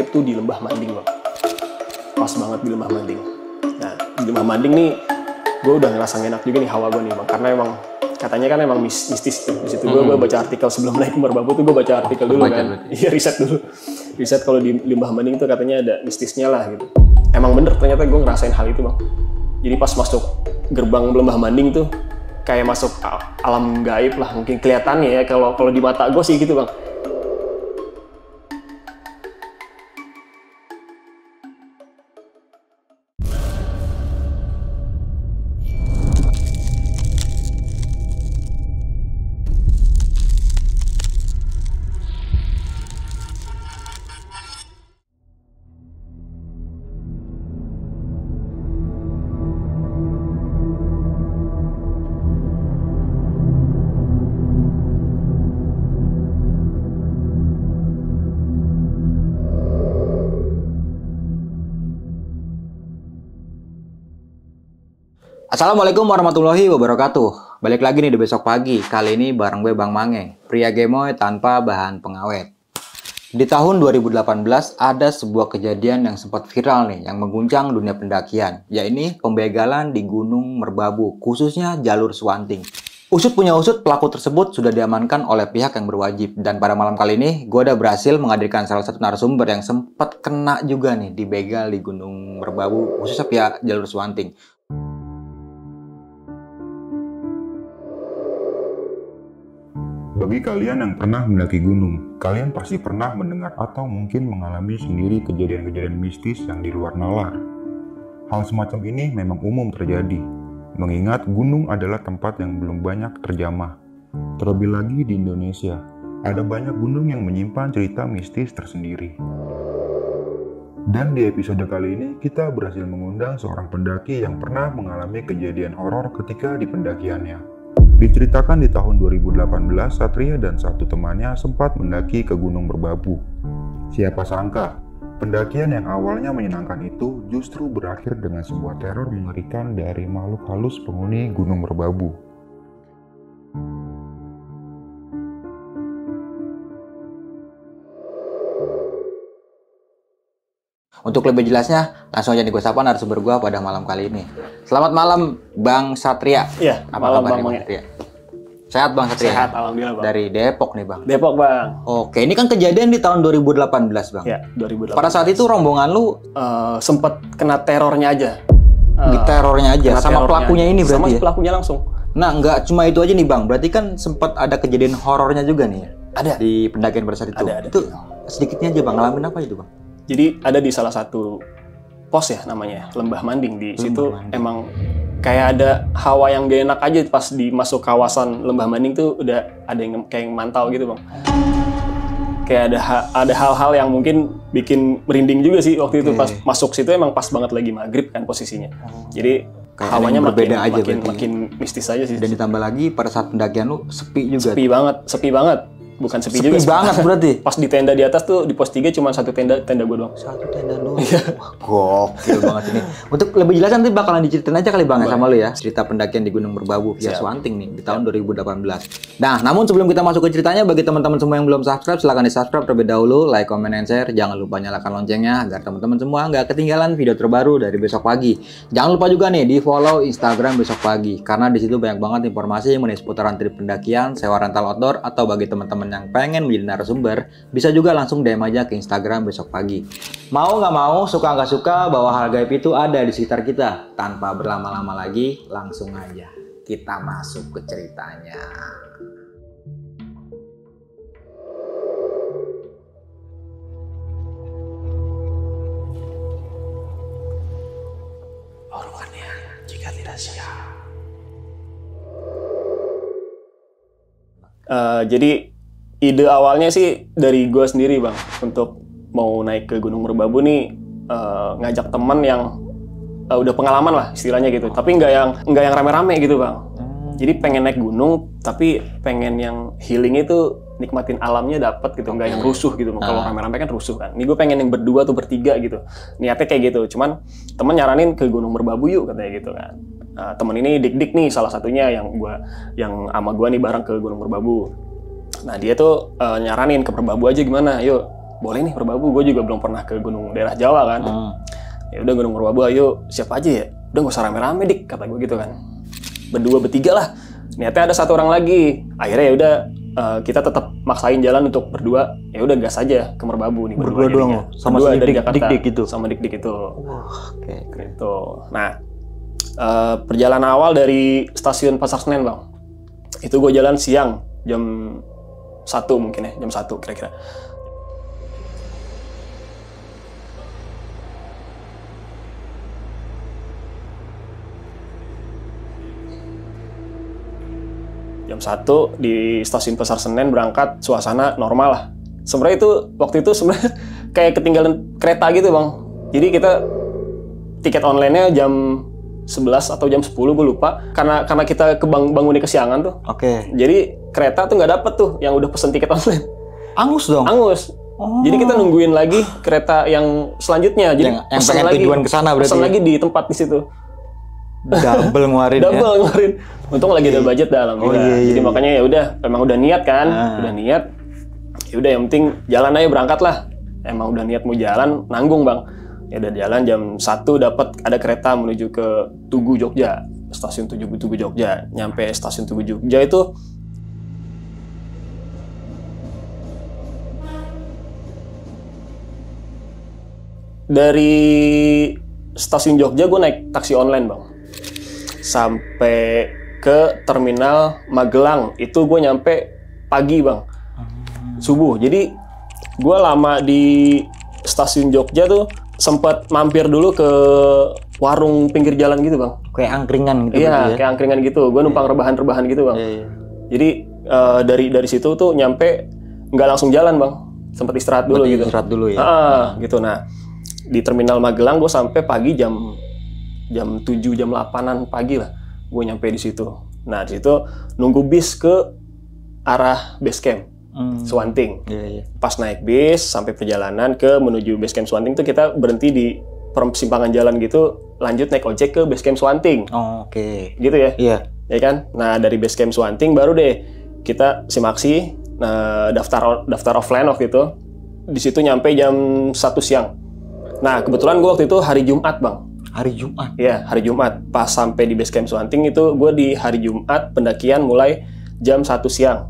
maghrib tuh di Lembah Manding bang. Pas banget di Lembah Manding. Nah di Lembah Manding nih gue udah ngerasa enak juga nih hawa gue nih bang, karena emang katanya kan emang mistis tuh. Di situ gue baca artikel sebelum naik ke Merbabu tuh, gue baca artikel dulu kan. Iya, riset dulu. Riset kalau di Lembah Manding tuh katanya ada mistisnya lah gitu. Emang bener ternyata gue ngerasain hal itu bang. Jadi pas masuk gerbang Lembah Manding tuh kayak masuk alam gaib lah mungkin kelihatannya ya, kalau di mata gue sih gitu bang. Assalamualaikum warahmatullahi wabarakatuh. Balik lagi nih di Besok Pagi. Kali ini bareng gue Bang Mange, pria gemoy tanpa bahan pengawet. Di tahun 2018 ada sebuah kejadian yang sempat viral nih, yang mengguncang dunia pendakian, yaitu pembegalan di Gunung Merbabu, khususnya jalur Swanting. Usut punya usut, pelaku tersebut sudah diamankan oleh pihak yang berwajib. Dan pada malam kali ini, gue udah berhasil menghadirkan salah satu narasumber yang sempat kena juga nih dibegal di Gunung Merbabu, khususnya pihak jalur Swanting. Bagi kalian yang pernah mendaki gunung, kalian pasti pernah mendengar atau mungkin mengalami sendiri kejadian-kejadian mistis yang di luar nalar. Hal semacam ini memang umum terjadi, mengingat gunung adalah tempat yang belum banyak terjamah. Terlebih lagi di Indonesia, ada banyak gunung yang menyimpan cerita mistis tersendiri. Dan di episode kali ini, kita berhasil mengundang seorang pendaki yang pernah mengalami kejadian horor ketika di pendakiannya. Diceritakan di tahun 2018, Satria dan satu temannya sempat mendaki ke Gunung Merbabu. Siapa sangka, pendakian yang awalnya menyenangkan itu justru berakhir dengan sebuah teror mengerikan dari makhluk halus penghuni Gunung Merbabu. Untuk lebih jelasnya, langsung aja nih gue sapa narasumber gue pada malam kali ini. Selamat malam, Bang Satria. Iya, apa malam kabar Bang Mange. Satria? Sehat Bang Satria? Sehat, alhamdulillah Bang. Dari Depok nih Bang. Depok Bang. Oke, ini kan kejadian di tahun 2018 Bang. Ya, 2018. Pada saat itu rombongan lu sempet kena terornya aja. di terornya aja, sama pelakunya ini berarti sama ya? Pelakunya langsung. Nah, nggak cuma itu aja nih Bang, berarti kan sempat ada kejadian horornya juga nih ya? Ada. Di pendakian pada saat itu. Ada. Itu sedikitnya aja Bang, ngalamin apa itu Bang? Jadi ada di salah satu pos ya namanya, Lembah Manding. Di situ emang kayak ada hawa yang gak enak aja pas masuk kawasan Lembah Manding tuh udah ada yang kayak mantau gitu Bang. Kayak ada hal-hal yang mungkin bikin merinding juga sih waktu itu pas masuk situ, emang pas banget lagi maghrib kan posisinya. Jadi kayak hawanya makin mistis aja sih. Dan ditambah lagi pada saat pendakian lu sepi juga. Sepi banget. Bukan sepi juga. Sepi banget berarti. Pas di tenda di atas tuh di pos 3 cuma satu tenda gue doang. Satu tenda doang. Wah, gokil banget ini. Untuk lebih jelas nanti bakalan diceritain aja kali Bang sama lu ya, cerita pendakian di Gunung Merbabu via Swanting nih di tahun 2018. Nah, namun sebelum kita masuk ke ceritanya, bagi teman-teman semua yang belum subscribe, silahkan di-subscribe terlebih dahulu, like, comment, and share. Jangan lupa nyalakan loncengnya agar teman-teman semua nggak ketinggalan video terbaru dari Besok Pagi. Jangan lupa juga nih di follow Instagram Besok Pagi, karena di situ banyak banget informasi mengenai seputaran trip pendakian, sewa rental outdoor, atau bagi teman-teman yang pengen menjadi narasumber, bisa juga langsung DM aja ke Instagram Besok Pagi. Mau nggak mau, suka nggak suka, bahwa hal gaib itu ada di sekitar kita. Tanpa berlama-lama lagi, langsung aja kita masuk ke ceritanya. Orangnya jika tidak siap. Jadi ide awalnya sih dari gue sendiri Bang, untuk mau naik ke Gunung Merbabu nih, ngajak teman yang udah pengalaman lah istilahnya gitu, tapi nggak yang rame-rame gitu Bang. Jadi pengen naik gunung tapi pengen yang healing itu nikmatin alamnya dapat gitu, nggak yang rusuh gitu. Kalau rame-rame kan rusuh kan. Ini gue pengen yang berdua tuh bertiga gitu, niatnya kayak gitu. Cuman temen nyaranin ke Gunung Merbabu yuk katanya gitu kan. Temen ini Dik nih salah satunya yang sama gue nih bareng ke Gunung Merbabu. Nah dia tuh nyaranin ke Merbabu aja gimana, yuk boleh nih Merbabu, gue juga belum pernah ke gunung daerah Jawa kan. Ya udah Gunung Merbabu, ayo siapa aja ya? Udah nggak usah rame-rame dik, kata gue gitu kan. Berdua bertiga lah. Niatnya ada satu orang lagi. Akhirnya ya udah kita tetap maksain jalan untuk berdua. Ya udah gas aja ke Merbabu nih Berdua doang, sama berdua si dari Dik- Jakarta. Dik-Dik itu? Sama dik-dik itu. Oke. Gitu. Nah, perjalanan awal dari stasiun Pasar Senen bang, itu gue jalan siang jam 1 mungkin ya, jam 1 kira-kira. Jam 1 di stasiun Pasar Senen berangkat, suasana normal lah. Sebenarnya itu waktu itu sebenarnya kayak ketinggalan kereta gitu bang. Jadi kita tiket online-nya jam 11 atau jam 10 gue lupa. Karena kita bangunnya kesiangan tuh. Oke. Jadi kereta tuh nggak dapet tuh yang udah pesen tiket online. Angus dong. Angus. Oh. Jadi kita nungguin lagi kereta yang selanjutnya. Jadi Yang pesen pengen lagi, tujuan ke sana berarti. pesen lagi di tempat di situ. Double ngeluarin ya. Double ngeluarin. Untung lagi ada budget dah alhamdulillah. Oh, iya. Jadi makanya ya udah, emang udah niat kan, udah niat. Ya udah yang penting jalan aja berangkat lah. Emang udah niat mau jalan, nanggung bang. Ya udah jalan jam 1 dapat ada kereta menuju ke Tugu Jogja, stasiun Tugu Jogja. Nyampe stasiun Tugu Jogja itu dari stasiun Jogja gue naik taksi online bang, sampai ke terminal Magelang itu gue nyampe pagi bang, subuh. Jadi gue lama di stasiun Jogja tuh sempat mampir dulu ke warung pinggir jalan gitu bang. Kayak angkringan gitu. Iya, berarti ya? kayak angkringan gitu. Gue numpang rebahan-rebahan gitu bang. Iya. Jadi dari situ tuh nyampe nggak langsung jalan bang, sempat istirahat dulu Berarti gitu. istirahat dulu ya. Gitu. Nah di terminal Magelang gue sampai pagi jam 7 jam 8-an pagi lah gue nyampe di situ. Nah di situ nunggu bis ke arah base camp Swanting. Iya. Pas naik bis sampai perjalanan ke menuju base camp Swanting tuh kita berhenti di persimpangan jalan gitu, lanjut naik ojek ke base camp Swanting. Oh, oke. Gitu ya. Iya. Ya kan? Nah, dari base camp Swanting baru deh kita simaksi daftar offline waktu itu. Di situ nyampe jam 1 siang. Nah, kebetulan gue waktu itu hari Jumat, Bang. Hari Jumat. Iya, hari Jumat. Pas sampai di base camp Swanting itu gue di hari Jumat pendakian mulai jam 1 siang.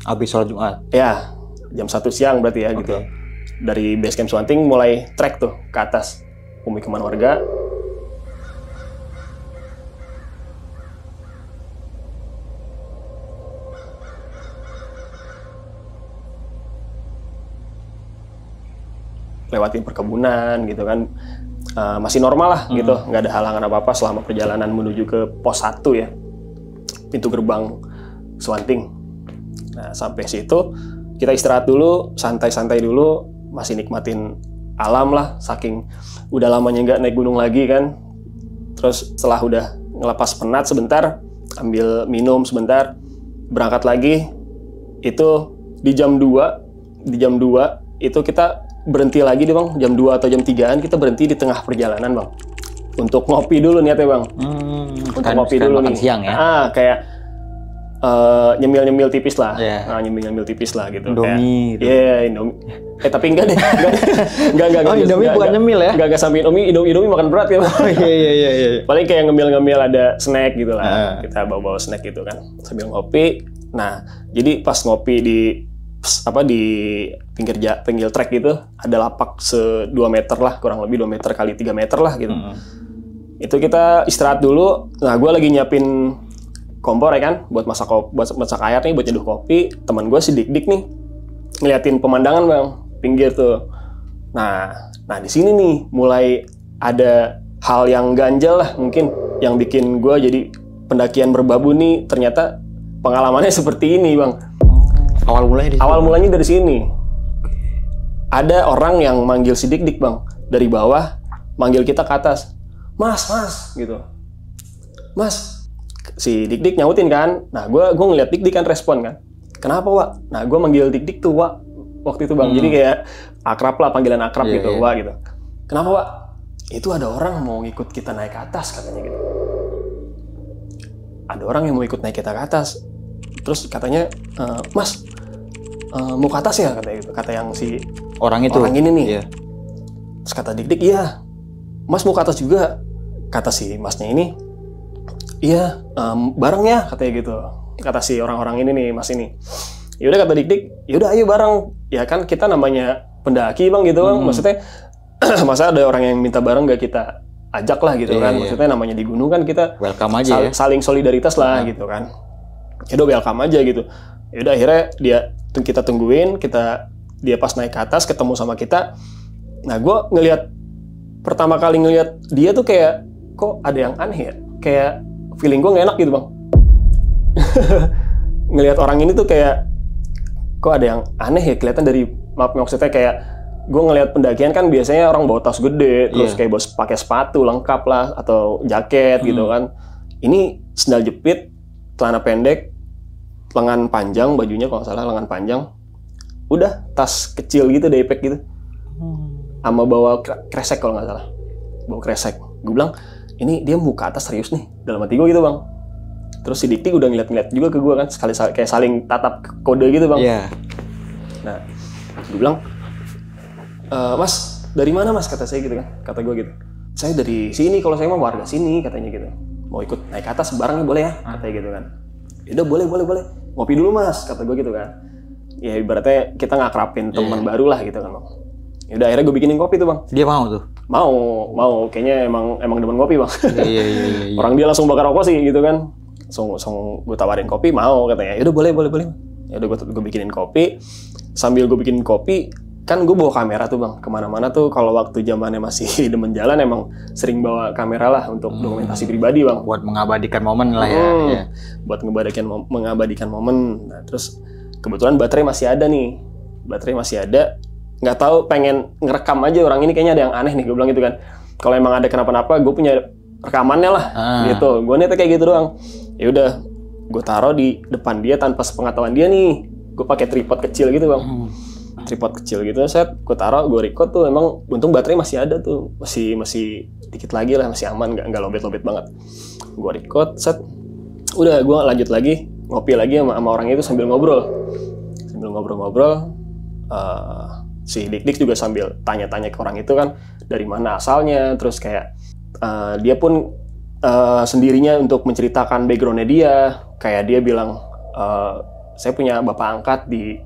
Habis sholat Jumat. Ya, jam 1 siang berarti ya gitu. Dari base camp Swanting mulai trek tuh ke atas pemukiman warga. Lewatin perkebunan gitu kan. Masih normal lah gitu, nggak ada halangan apa-apa selama perjalanan menuju ke pos 1 ya, pintu gerbang Swanting. Nah sampai situ kita istirahat dulu, santai-santai dulu, masih nikmatin alam lah, saking udah lamanya nggak naik gunung lagi kan. Terus setelah udah ngelepas penat sebentar, ambil minum sebentar, berangkat lagi. Itu di jam 2 itu kita berhenti lagi deh Bang, jam 2 atau jam 3-an kita berhenti di tengah perjalanan Bang. Untuk ngopi dulu niatnya Bang. Untuk ngopi dulu nih. Siang ya. Kayak nyemil-nyemil tipis lah. Yeah. Nyemil-nyemil tipis lah gitu. Indomie gitu. Iya, Indomie. Tapi enggak deh. Enggak. Oh, Indomie bukan nyemil ya? Enggak sampai Indomie makan berat ya Bang. Oh, iya. Paling kayak ngemil-ngemil ada snack gitu lah. Kita bawa snack gitu kan sambil ngopi. Nah, jadi pas ngopi di pinggir trek gitu ada lapak 2 meter lah, kurang lebih 2 meter kali 3 meter lah gitu. Itu kita istirahat dulu. Nah, gue lagi nyiapin kompor ya kan buat masak air nih, buat nyeduh kopi. Teman gue si Dik nih ngeliatin pemandangan Bang, pinggir tuh. Nah di sini nih mulai ada hal yang ganjal lah mungkin yang bikin gue jadi pendakian Merbabu nih, ternyata pengalamannya seperti ini Bang. Awal mulanya dari sini. Ada orang yang manggil si Dik Bang dari bawah, manggil kita ke atas. Mas gitu. Mas. Si Dik nyautin kan. Nah, gue ngeliat Dik kan respon kan. Kenapa, Wak? Nah, gue manggil Dik tuh, Wak. Waktu itu Bang. Jadi kayak akrab lah, panggilan akrab gitu, Wak gitu. Kenapa, Wak? Itu ada orang mau ikut kita naik ke atas katanya gitu. Ada orang yang mau ikut naik kita ke atas. Terus katanya, Mas, mau ke atas ya katanya gitu. Kata yang si orang ini nih. Iya. Terus kata dik-dik, iya mas mau ke atas juga. Kata si masnya ini, iya bareng ya katanya gitu. Kata si orang-orang ini nih, mas ini. Yaudah kata dik-dik, yaudah ayo bareng. Ya kan kita namanya pendaki bang gitu bang. Maksudnya masa ada orang yang minta bareng gak kita ajak lah gitu kan. Maksudnya namanya di gunung kan kita welcome aja saling solidaritas lah gitu kan. Yaudah welcome aja gitu. Yaudah akhirnya kita tungguin, dia pas naik ke atas ketemu sama kita. Nah gue pertama kali ngelihat dia tuh kayak kok ada yang aneh ya, kayak feeling gue nggak enak gitu bang. Ngelihat orang ini tuh kayak kok ada yang aneh ya, kelihatan dari maksudnya kayak gue ngelihat pendakian kan biasanya orang bawa tas gede, terus kayak pakai sepatu lengkap lah atau jaket gitu kan. Ini sendal jepit, celana pendek, lengan panjang, bajunya kalau nggak salah lengan panjang, udah tas kecil gitu, daypack gitu, sama bawa kresek kalau nggak salah, bawa kresek. Gue bilang ini dia mau ke atas serius nih, dalam hati gue gitu bang. Terus si Dik-Dik udah ngeliat-ngeliat juga ke gue kan, sekali kayak saling tatap kode gitu bang. Iya. Nah, gue bilang, mas dari mana mas, kata saya gitu kan, kata gue gitu. Saya dari sini, kalau saya mau warga sini katanya gitu. Mau ikut naik ke atas bareng boleh ya, katanya gitu kan. Yaudah boleh. Ngopi dulu mas, kata gue gitu kan. Ya ibaratnya kita ngakrapin teman baru lah gitu kan bang. Yaudah akhirnya gue bikinin kopi tuh bang. Dia mau tuh? Mau. Kayaknya emang demen kopi bang. Iya. Orang dia langsung bakar rokok sih gitu kan. Langsung gue tawarin kopi, mau katanya. Yaudah boleh. Yaudah gue bikinin kopi. Sambil gue bikinin kopi, kan gue bawa kamera tuh bang. Kemana-mana tuh kalau waktu zamannya masih demen jalan emang sering bawa kamera lah untuk dokumentasi pribadi bang. Buat mengabadikan momen lah ya. Buat mengabadikan momen. Nah terus kebetulan baterai masih ada nih. Nggak tahu, pengen ngerekam aja orang ini, kayaknya ada yang aneh nih, gue bilang gitu kan. Kalau emang ada kenapa-napa, gue punya rekamannya lah, gitu. Gue niatnya kayak gitu doang. Ya udah, gue taruh di depan dia tanpa sepengetahuan dia nih. Gue pakai tripod kecil gitu bang, tripod kecil gitu. Gue taruh, gue record tuh. Emang untung baterai masih ada tuh, masih dikit lagi lah, masih aman, nggak lobet banget. Gue record, udah gue lanjut lagi, ngopi lagi sama orang itu sambil ngobrol. Si Dik-Dik juga sambil tanya-tanya ke orang itu kan dari mana asalnya, terus kayak dia pun sendirinya untuk menceritakan background-nya dia. Kayak dia bilang, saya punya bapak angkat di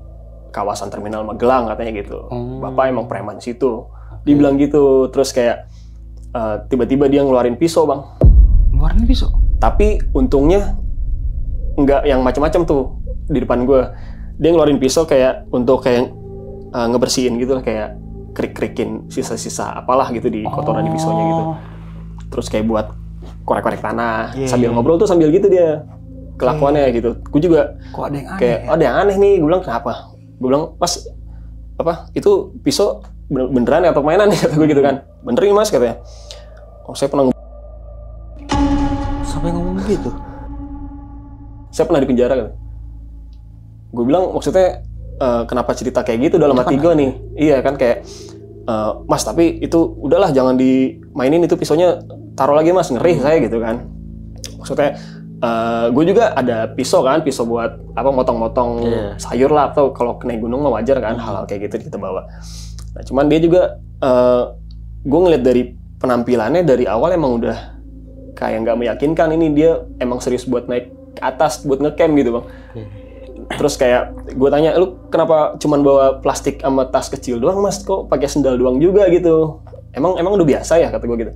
kawasan terminal Magelang katanya gitu. Bapak emang preman situ. Dibilang gitu, terus kayak tiba-tiba dia ngeluarin pisau bang. Ngeluarin pisau? Tapi untungnya nggak yang macam-macam tuh di depan gue. Dia ngeluarin pisau kayak untuk kayak ngebersihin gitu lah, kayak krik-krikin sisa-sisa apalah gitu di kotoran di pisaunya gitu. Terus kayak buat korek-korek tanah. Sambil ngobrol tuh sambil gitu dia kelakuannya gitu. Gue juga kok ada yang aneh kayak ada yang aneh nih. Gue bilang kenapa? Gue bilang mas itu pisau beneran atau mainan nih, kata gue gitu kan. Bener nih mas, katanya. Saya pernah sampai ngomong gitu. Saya pernah di penjara kan. Gue bilang maksudnya kenapa cerita kayak gitu dalam hati gue nih. Iya kan kayak mas tapi itu udahlah jangan dimainin itu pisaunya, taruh lagi mas, ngeri saya gitu kan. Maksudnya gue juga ada pisau buat motong-motong sayur lah, atau kalau kena gunung mah wajar kan hal-hal kayak gitu kita bawa. Nah cuman dia juga gue ngeliat dari penampilannya dari awal emang udah kayak nggak meyakinkan ini dia emang serius buat naik ke atas buat ngecamp gitu bang. Terus kayak gue tanya, lu kenapa cuman bawa plastik sama tas kecil doang mas, kok pakai sendal doang juga gitu? Emang udah biasa ya, kata gue gitu.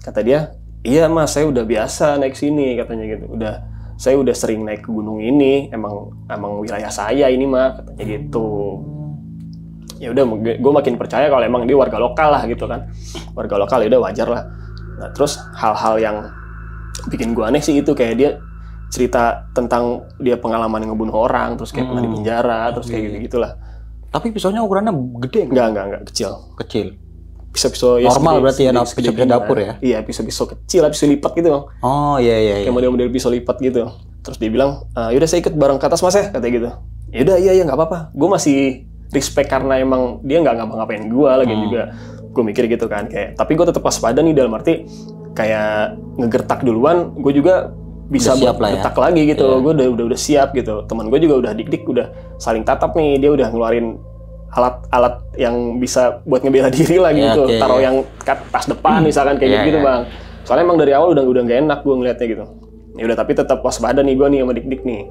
Kata dia, iya mas saya udah biasa naik sini, katanya gitu. Saya udah sering naik ke gunung ini, emang wilayah saya ini mah, katanya gitu. Ya udah, gue makin percaya kalau emang dia warga lokal lah gitu kan. Warga lokal ya udah wajar lah. Nah terus hal-hal yang bikin gue aneh sih itu, kayak dia cerita tentang dia pengalaman ngebunuh orang, terus kayak pernah di penjara, terus kayak gitu-gitulah. Tapi pisaunya ukurannya gede nggak? Enggak, Kecil. Pisau-pisau ya normal berarti ya, pisau dapur ya? Iya, pisau-pisau kecil, pisau lipat gitu bang. Oh iya. Kayak model-model pisau lipat gitu. Terus dia bilang, yaudah saya ikut bareng ke atas mas ya, katanya gitu. Yaudah iya nggak apa-apa. Gue masih respect karena emang dia nggak ngapa-ngapain gue lagi juga. Gue mikir gitu kan, kayak tapi gue tetap waspada nih, dalam arti kayak ngegertak duluan. Gue juga bisa bergetak lagi gitu. Gue udah siap gitu. Teman gue juga udah dik-dik, udah saling tatap nih. Dia udah ngeluarin alat-alat yang bisa buat ngebela diri lah gitu. Oke, Taruh yang tas depan misalkan kayak gitu Bang. Soalnya emang dari awal udah nggak enak gue ngeliatnya gitu. Ya udah, tapi tetap waspada nih gue nih sama dik-dik nih.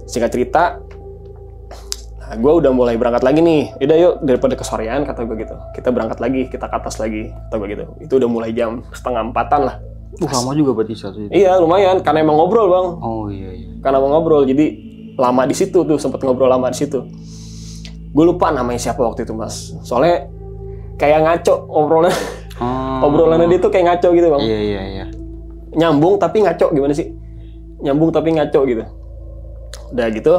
Singkat cerita, nah gue udah mulai berangkat lagi nih. Udah yuk, daripada kesorean kata gue gitu, kita berangkat lagi, kita ke atas lagi kata gue gitu. Itu udah mulai jam 3:30 lah. Lama juga berarti satu itu. Iya lumayan, karena emang ngobrol Bang. Oh iya. Karena mau ngobrol, jadi lama di situ tuh, sempet ngobrol lama di situ. Gue lupa namanya siapa waktu itu Mas. Soalnya kayak ngaco obrolannya. Obrolannya dia tuh kayak ngaco gitu Bang. Iya. Nyambung tapi ngaco, gimana sih? Nyambung tapi ngaco gitu. Udah gitu,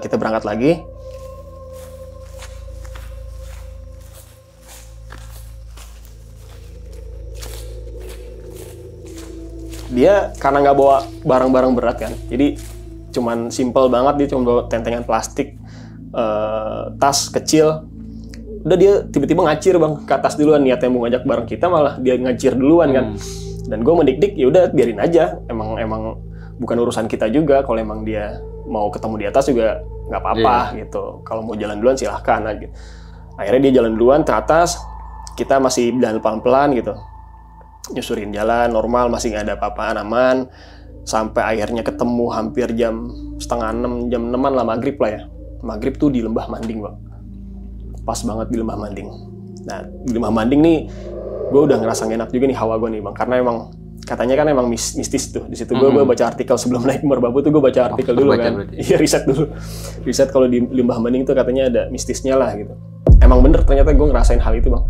kita berangkat lagi. Dia karena nggak bawa barang-barang berat kan, jadi cuman simple banget, dia cuma bawa tentengan plastik, tas kecil. Udah dia tiba-tiba ngacir Bang ke atas duluan, niatnya mau ngajak bareng kita malah dia ngacir duluan kan. Dan gue mendik-dik, ya udah biarin aja, emang bukan urusan kita juga. Kalau emang dia mau ketemu di atas juga nggak apa-apa gitu. Kalau mau jalan duluan silahkan aja. Akhirnya dia jalan duluan ke atas, kita masih jalan pelan-pelan gitu, nyusurin jalan normal, masih nggak ada apa-apaan, aman. Sampai akhirnya ketemu hampir jam 5:30, jam 6-an lah, maghrib lah ya. Maghrib tuh di Lembah Manding Bang. Pas banget di Lembah Manding. Nah di Lembah Manding nih, gue udah ngerasa enak juga nih hawa gue nih Bang, karena emang katanya kan emang mistis tuh di situ. Gue baca artikel sebelum naik Merbabu tuh, gue baca artikel dulu kan. Iya, riset dulu. Riset kalau di Lembah Manding tuh katanya ada mistisnya lah gitu. Emang bener ternyata gue ngerasain hal itu Bang.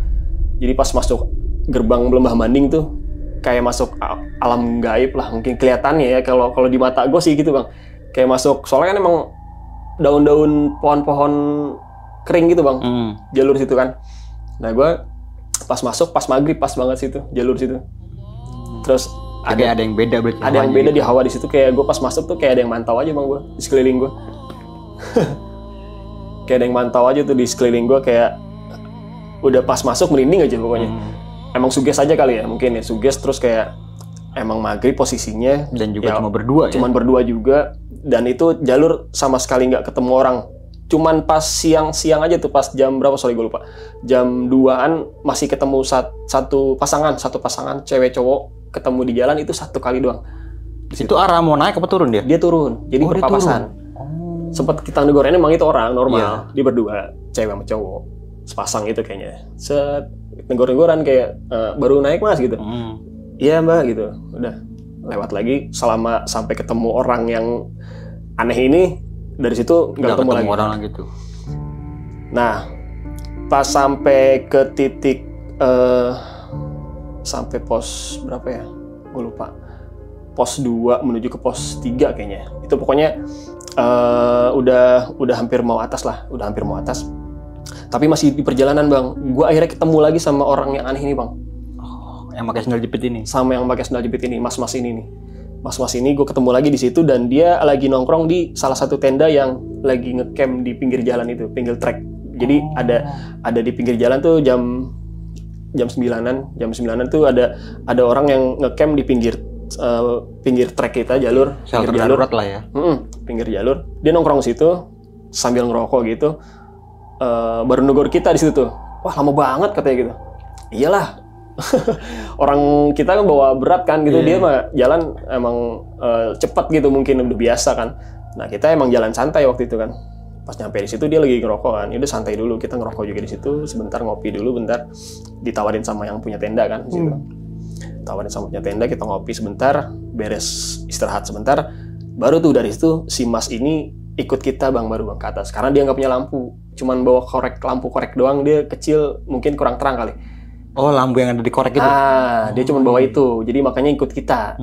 Jadi pas masuk gerbang Lembah Manding tuh kayak masuk alam gaib lah mungkin kelihatannya ya, kalau di mata gue sih gitu Bang. Kayak masuk, soalnya kan emang daun-daun pohon-pohon kering gitu Bang. Jalur situ kan. Nah gue pas masuk, pas maghrib, pas banget situ, jalur situ. Terus ada yang beda berarti. Ada yang beda gitu. Di hawa di situ, kayak gue pas masuk tuh kayak ada yang mantau aja Bang gue di sekeliling gue. Kayak ada yang mantau aja tuh di sekeliling gue, kayak udah pas masuk merinding aja pokoknya. Emang suges aja kali ya, mungkin ya suges. Terus kayak emang maghrib posisinya. Dan juga ya, cuma berdua cuman berdua juga. Dan itu jalur sama sekali nggak ketemu orang. Cuman pas siang-siang aja tuh, pas jam berapa, sorry gue lupa. Jam 2-an masih ketemu satu pasangan cewek cowok ketemu di jalan, itu satu kali doang. Itu arah mau naik apa turun dia? Dia turun, jadi berpapasan. Sempet kita negorin, emang itu orang normal. Dia berdua, cewek sama cowok. Sepasang itu kayaknya. Set, negor-negoran kayak, baru naik Mas gitu. Iya Mbak gitu. Udah, lewat lagi selama sampai ketemu orang yang aneh ini. Dari situ nggak ketemu lagi. Orang gitu. Nah, pas sampai ke titik sampai pos berapa ya? Gue lupa. Pos 2 menuju ke pos 3 kayaknya. Itu pokoknya udah hampir mau atas lah, udah hampir mau atas. Tapi masih di perjalanan Bang, gue akhirnya ketemu lagi sama orang yang aneh ini Bang. Oh, yang pakai sandal jepit ini. Sama yang pakai sandal jepit ini, mas-mas ini nih. Mas-mas ini gue ketemu lagi di situ, dan dia lagi nongkrong di salah satu tenda yang lagi ngecamp di pinggir jalan itu, pinggir trek. Jadi ada di pinggir jalan tuh jam 9-an tuh ada orang yang ngecamp di pinggir trek kita, jalur pinggir jalur lah ya. Pinggir jalur. Dia nongkrong situ sambil ngerokok gitu. Baru negor kita di situ tuh. Wah, lama banget katanya gitu. Iyalah. Orang kita kan bawa berat kan gitu, dia mah jalan emang cepat gitu, mungkin udah biasa kan. Nah kita emang jalan santai waktu itu kan. Pas nyampe di situ dia lagi ngerokok kan, ya udah santai dulu, kita ngerokok juga di situ sebentar, ngopi dulu bentar, ditawarin sama yang punya tenda kan di situ. Tawarin sama punya tenda, kita ngopi sebentar, beres istirahat sebentar, baru tuh dari situ si Mas ini ikut kita Bang, baru Bang ke atas, karena dia nggak punya lampu, cuman bawa lampu korek doang, dia kecil mungkin kurang terang kali. Oh, lampu yang ada di korek itu? Dia cuma bawa itu, jadi makanya ikut kita.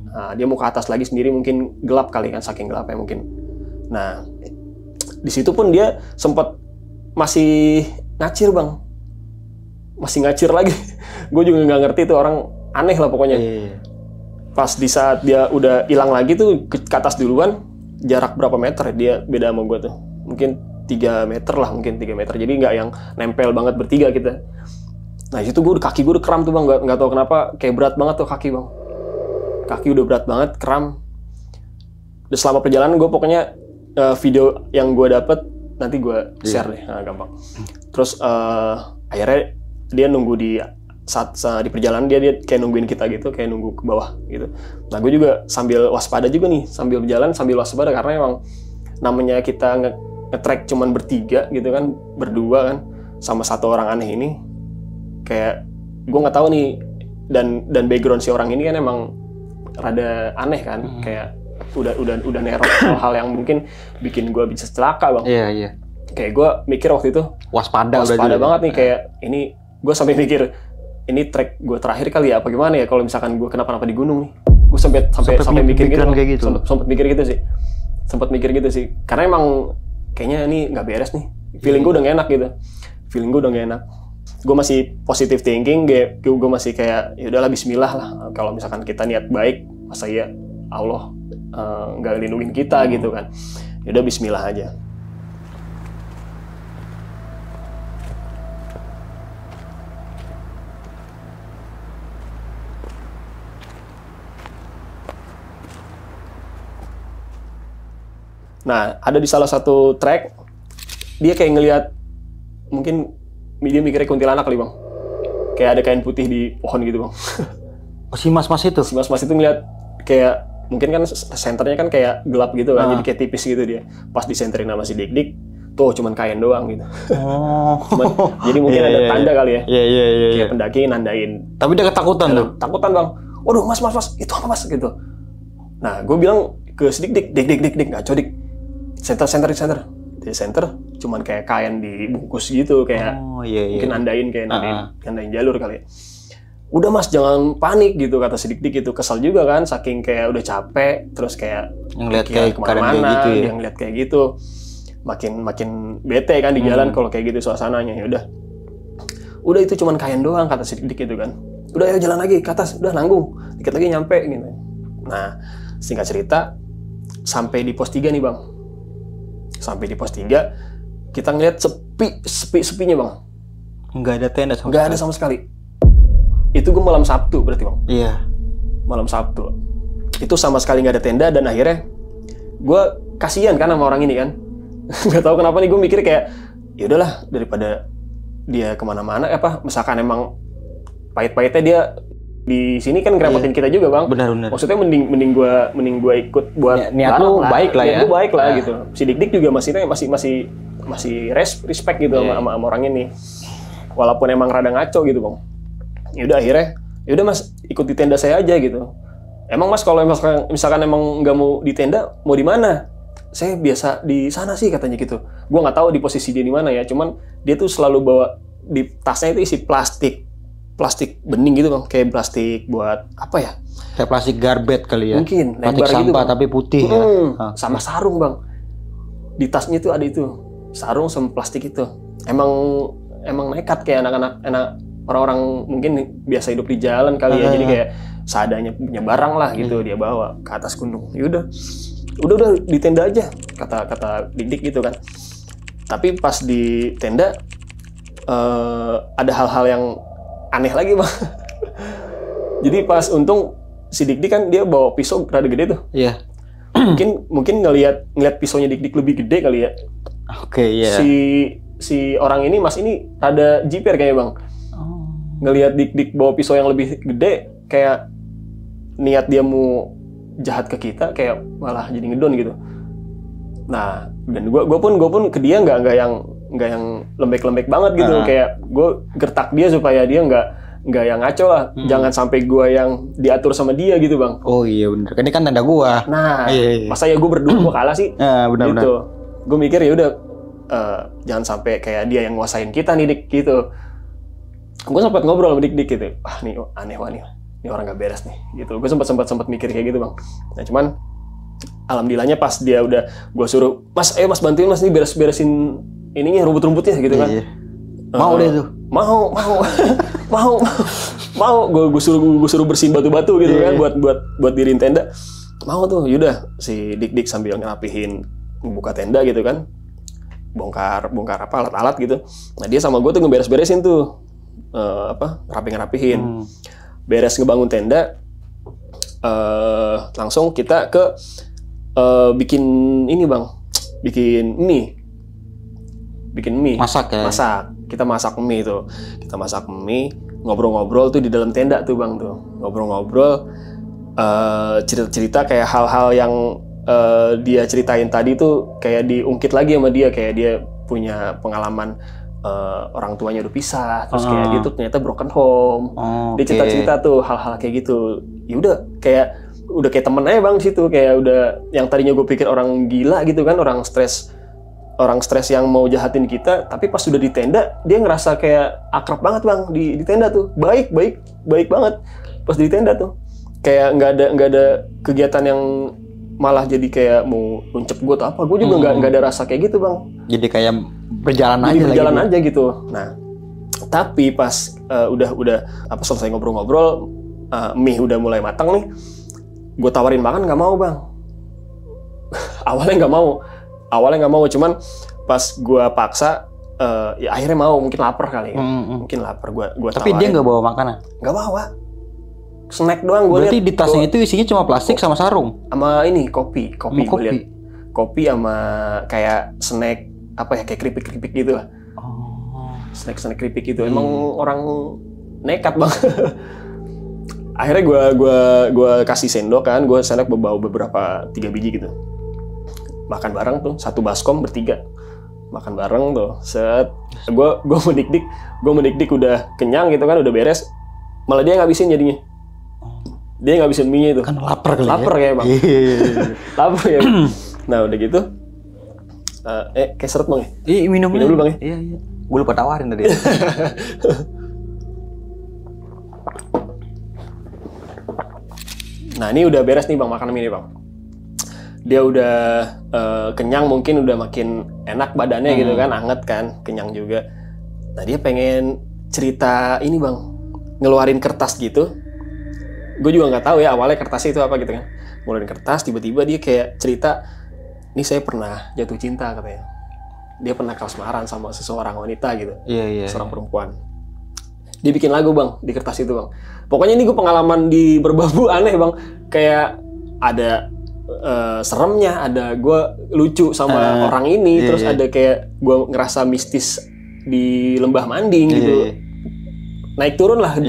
Nah, dia mau ke atas lagi sendiri, mungkin gelap kali kan, saking gelapnya mungkin. Nah, di situ pun dia sempat masih ngacir Bang. Masih ngacir lagi. Gue juga nggak ngerti tuh orang, aneh lah pokoknya. Pas di saat dia udah hilang lagi tuh, ke atas duluan, jarak berapa meter dia beda sama gue tuh. Mungkin 3 meter lah, mungkin 3 meter. Jadi nggak yang nempel banget bertiga kita. Nah itu kaki gue udah kram tuh Bang, nggak tahu kenapa kayak berat banget tuh kaki Bang. Kaki udah berat banget, kram. Dan selama perjalanan gue pokoknya video yang gue dapet nanti gue share deh, nah, gampang. Terus akhirnya dia nunggu di saat di perjalanan dia kayak nungguin kita gitu, kayak nunggu ke bawah gitu. Nah gue juga sambil waspada juga nih, sambil berjalan sambil waspada karena emang namanya kita nge-track cuman bertiga gitu kan, berdua kan, sama satu orang aneh ini, kayak gue nggak tahu nih, dan background si orang ini kan emang rada aneh kan, kayak udah neror hal-hal yang mungkin bikin gue bisa celaka bang. Iya. Kayak gue mikir waktu itu Waspada banget nih, kayak ini gue sampai mikir ini track gue terakhir kali ya apa gimana ya kalau misalkan gue kenapa-napa di gunung nih. Gue sampai mikir gitu. Kayak gitu. Sempat mikir gitu sih. Sempat mikir gitu sih. Karena emang kayaknya ini nggak beres nih. Feeling gue udah gak enak gitu. Gue masih positive thinking, gue masih kayak ya udahlah bismillah lah. Kalau misalkan kita niat baik, masa ya Allah nggak lindungin kita gitu kan. Ya udah bismillah aja. Nah, ada di salah satu track, dia kayak ngelihat, mungkin dia mikirnya kuntilanak kali bang. Kayak ada kain putih di pohon gitu bang. Oh, si mas-mas itu? Si mas-mas itu ngeliat kayak, mungkin kan senternya kan kayak gelap gitu kan, jadi kayak tipis gitu dia. Pas disenterin sama si Dik-Dik, tuh cuman kain doang gitu. Jadi mungkin ada tanda kali ya. Iya. Kayak pendaki nandain. Tapi dia ketakutan tuh? Takutan bang. Waduh mas, itu apa mas gitu. Nah, gue bilang ke si Dik-Dik, Dik, ngaco Dik. Center. Di center cuman kayak kain dibungkus gitu, kayak mungkin nandain jalur kali ya. Udah mas jangan panik gitu, kata si Dik-Dik itu. Kesel juga kan, saking kayak udah capek, terus kayak ngeliat kayak kemana-mana gitu ya? Dia ngeliat kayak gitu, makin bete kan di jalan kalau kayak gitu suasananya. Ya udah itu cuman kain doang, kata si Dik-Dik itu kan. Udah ayo jalan lagi ke atas, udah nanggung, dikit lagi nyampe gitu. Nah singkat cerita, sampai di pos 3 nih bang. Sampai di pos 3, kita ngeliat sepinya bang. Nggak ada tenda sama Nggak ada sama sekali. Itu gue malam Sabtu berarti bang. Iya. Malam Sabtu. Itu sama sekali nggak ada tenda, dan akhirnya gue kasihan kan sama orang ini kan. Nggak tahu kenapa nih gue mikir kayak, ya udahlah daripada dia kemana-mana, misalkan emang pahit-pahitnya dia di sini kan ngerepotin kita juga bang. Benar. Maksudnya mending gue ikut buat niat lu baik lah ya. Niat gue baik lah gitu. Si Dik-Dik juga masih respect gitu sama orang ini. Walaupun emang rada ngaco gitu bang. Yaudah akhirnya, yaudah mas ikut di tenda saya aja gitu. Emang mas kalau misalkan emang nggak mau di tenda, mau di mana? Saya biasa di sana sih katanya gitu. Gue nggak tahu di posisi dia di mana ya. Cuman dia tuh selalu bawa di tasnya itu isi plastik bening gitu bang, kayak plastik buat apa ya? Kayak plastik garbet kali ya? Mungkin, plastik sampah gitu, tapi putih ya? Sama sarung bang. Di tasnya itu ada itu, sarung sama plastik itu. Emang nekat kayak anak-anak orang-orang mungkin biasa hidup di jalan kali ya, jadi kayak seadanya punya barang lah gitu dia bawa ke atas gunung. Yaudah di tenda aja, kata Dik-Dik gitu kan. Tapi pas di tenda ada hal-hal yang aneh lagi bang. Jadi pas untung si Dik-Dik kan dia bawa pisau rada gede tuh. Iya. Mungkin ngelihat pisaunya Dik-Dik lebih gede kali ya. Oke, iya. Si orang ini mas ini rada jiper kayaknya bang. Ngelihat Dik-Dik bawa pisau yang lebih gede, kayak niat dia mau jahat ke kita, kayak malah jadi ngedon gitu. Nah, dan gue pun ke dia nggak yang lembek-lembek banget gitu, kayak gue gertak dia supaya dia nggak yang ngaco lah, jangan sampai gue yang diatur sama dia gitu bang. Oh iya bener, ini kan tenda gue. Nah, masa ya gue berdua gue kalah sih? Benar. Gitu. Gue mikir ya udah jangan sampai kayak dia yang nguasain kita nih Dik gitu. Gue sempat ngobrol sama Dik gitu, nih aneh nih orang nggak beres nih gitu. Gue sempat mikir kayak gitu bang. Nah cuman alhamdulillahnya pas dia udah gue suruh, mas bantuin mas nih beresin ininya rumput-rumputnya gitu kan. Mau deh tuh. Mau gue suruh bersihin batu-batu gitu kan buat diriin tenda. Mau tuh, yaudah si Dik sambil ngerapihin buka tenda gitu kan, bongkar apa alat-alat gitu. Nah dia sama gue tuh ngeberes-beresin tuh ngerapihin. Beres ngebangun tenda, langsung kita ke bikin ini bang, bikin mie bikin mie. Masak ya? Masak. Kita masak mie tuh. Kita masak mie, ngobrol-ngobrol tuh di dalam tenda tuh Bang tuh. Ngobrol-ngobrol, cerita-cerita kayak hal-hal yang dia ceritain tadi tuh kayak diungkit lagi sama dia. Kayak dia punya pengalaman orang tuanya udah pisah, terus kayak dia tuh ternyata broken home. Dia cerita-cerita tuh hal-hal kayak gitu. Ya udah kayak temen aja Bang di situ, kayak udah yang tadinya gue pikir orang gila gitu kan, orang stres yang mau jahatin kita, tapi pas sudah di tenda dia ngerasa kayak akrab banget Bang di tenda tuh, baik banget pas di tenda tuh, kayak nggak ada kegiatan yang malah jadi kayak mau nuncep gue atau apa, gue juga nggak ada rasa kayak gitu Bang. Jadi kayak berjalan aja gitu. Nah tapi pas udah selesai ngobrol-ngobrol, mie udah mulai matang nih, gue tawarin makan nggak mau Bang. Awalnya nggak mau, cuman pas gue paksa, ya akhirnya mau, mungkin lapar kali ya. Mungkin lapar, gue tapi tawarin. Dia nggak bawa makanan? Nggak bawa, snack doang. Berarti di tasnya itu isinya cuma plastik sama sarung? Sama ini, kopi. Gue liat kopi sama kayak snack, apa ya, kayak keripik gitu lah. Snack keripik gitu. Emang orang nekat Bang. Akhirnya gue kasih sendok kan, gue sendok bawa beberapa 3 biji gitu. Makan bareng tuh, satu baskom bertiga, makan bareng tuh. Set, gue mendikdik udah kenyang gitu kan, udah beres, malah dia ngabisin jadinya. Dia ngabisin mie itu. Kan lapar kali. Lapar ya Bang. Lapar ya. Nah udah gitu, kayak seret Bang ya. Iya, minum dulu Bang ya. Iya. Gue lupa tawarin tadi. Nah ini udah beres nih Bang, makan mie nih Bang. Dia udah kenyang, mungkin udah makin enak badannya gitu kan, anget kan, kenyang juga. Nah dia pengen cerita ini Bang, ngeluarin kertas gitu. Gue juga nggak tahu ya awalnya kertasnya itu apa gitu kan. Ngeluarin kertas, tiba-tiba dia kayak cerita, ini saya pernah jatuh cinta katanya. Dia pernah kasmaran sama seseorang wanita gitu, seorang perempuan. Dia bikin lagu Bang di kertas itu Bang. Pokoknya ini gue pengalaman di Berbabu aneh Bang, kayak ada seremnya, ada gue lucu sama orang ini, terus ada kayak gue ngerasa mistis di lembah Manding gitu. Naik turun lah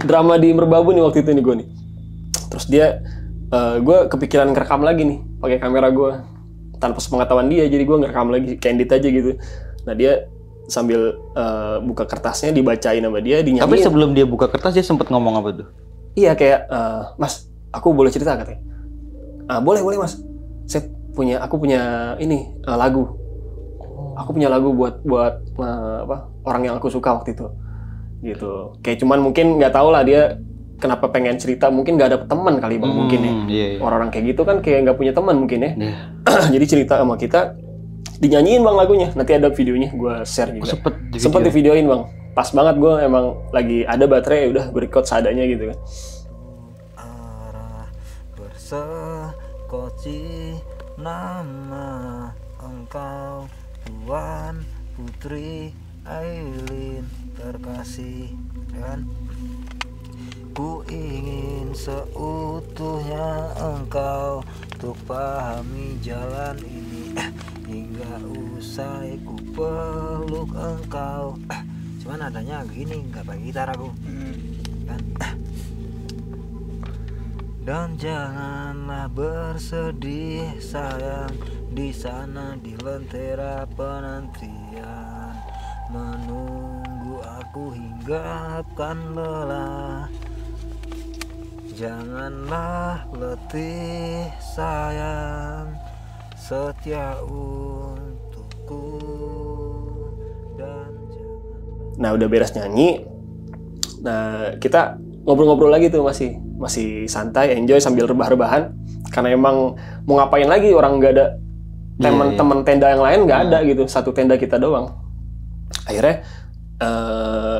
drama di Merbabu nih waktu itu nih gue nih. Terus dia, gue kepikiran ngerekam lagi nih pakai kamera gue tanpa sepengetahuan dia, jadi gue ngerekam lagi, candid aja gitu. Nah dia sambil buka kertasnya, dibacain sama dia, dinyanyiin. Tapi sebelum dia buka kertas dia sempet ngomong apa tuh? Iya kayak, Mas, aku boleh cerita katanya. Boleh Mas. Aku punya ini lagu. Aku punya lagu buat orang yang aku suka waktu itu. Gitu. Kayak cuman mungkin nggak tahu lah dia kenapa pengen cerita, mungkin nggak ada teman kali Bang, mungkin ya. Orang-orang kayak gitu kan kayak nggak punya teman mungkin ya. Jadi cerita sama kita, dinyanyiin Bang lagunya. Nanti ada videonya gue share juga. Sempet di videoin Bang. Pas banget, gue emang lagi ada baterai, udah gue record seadanya gitu kan. Koci nama engkau Tuan Putri Aileen terkasih, dan ku ingin seutuhnya engkau untuk pahami jalan ini hingga usai ku peluk engkau. Cuman adanya gini, nggak pakai gitar aku kan. Dan janganlah bersedih sayang, di sana di lentera penantian menunggu aku hingga akan lelah. Janganlah letih sayang, setia untukku dan jangan. Nah udah beres nyanyi, nah kita ngobrol-ngobrol lagi tuh, masih santai, enjoy sambil rebah-rebahan, karena emang mau ngapain lagi, orang nggak ada teman-teman tenda yang lain nggak ada gitu, satu tenda kita doang. Akhirnya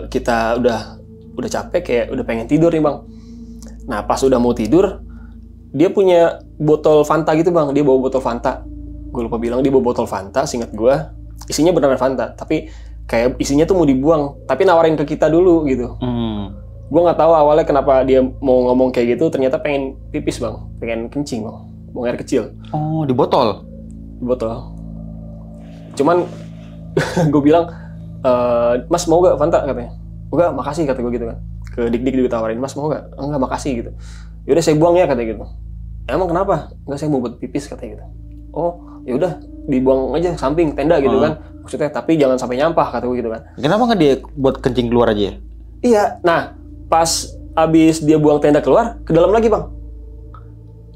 kita udah capek, kayak udah pengen tidur nih Bang. Nah pas udah mau tidur, dia punya botol Fanta gitu Bang, dia bawa botol Fanta. Gue lupa bilang dia bawa botol Fanta, seingat gue isinya beneran Fanta, tapi kayak isinya tuh mau dibuang, tapi nawarin ke kita dulu gitu. Gue nggak tahu awalnya kenapa dia mau ngomong kayak gitu, ternyata pengen pipis Bang, pengen kencing Bang, buang air kecil. Oh, di botol? Di botol. Cuman gue bilang, Mas mau gak Fanta katanya? Enggak, makasih kata gue gitu kan. Ke Dik-Dik ditawarin, Mas mau gak? Enggak, makasih gitu. Yaudah saya buang ya katanya gitu. Emang kenapa? Enggak, saya mau buat pipis katanya gitu. Oh yaudah dibuang aja samping tenda gitu kan. Maksudnya tapi jangan sampai nyampah kata gue gitu kan. Kenapa nggak dia buat kencing keluar aja ya? Iya, nah pas abis dia buang tenda keluar, ke dalam lagi bang.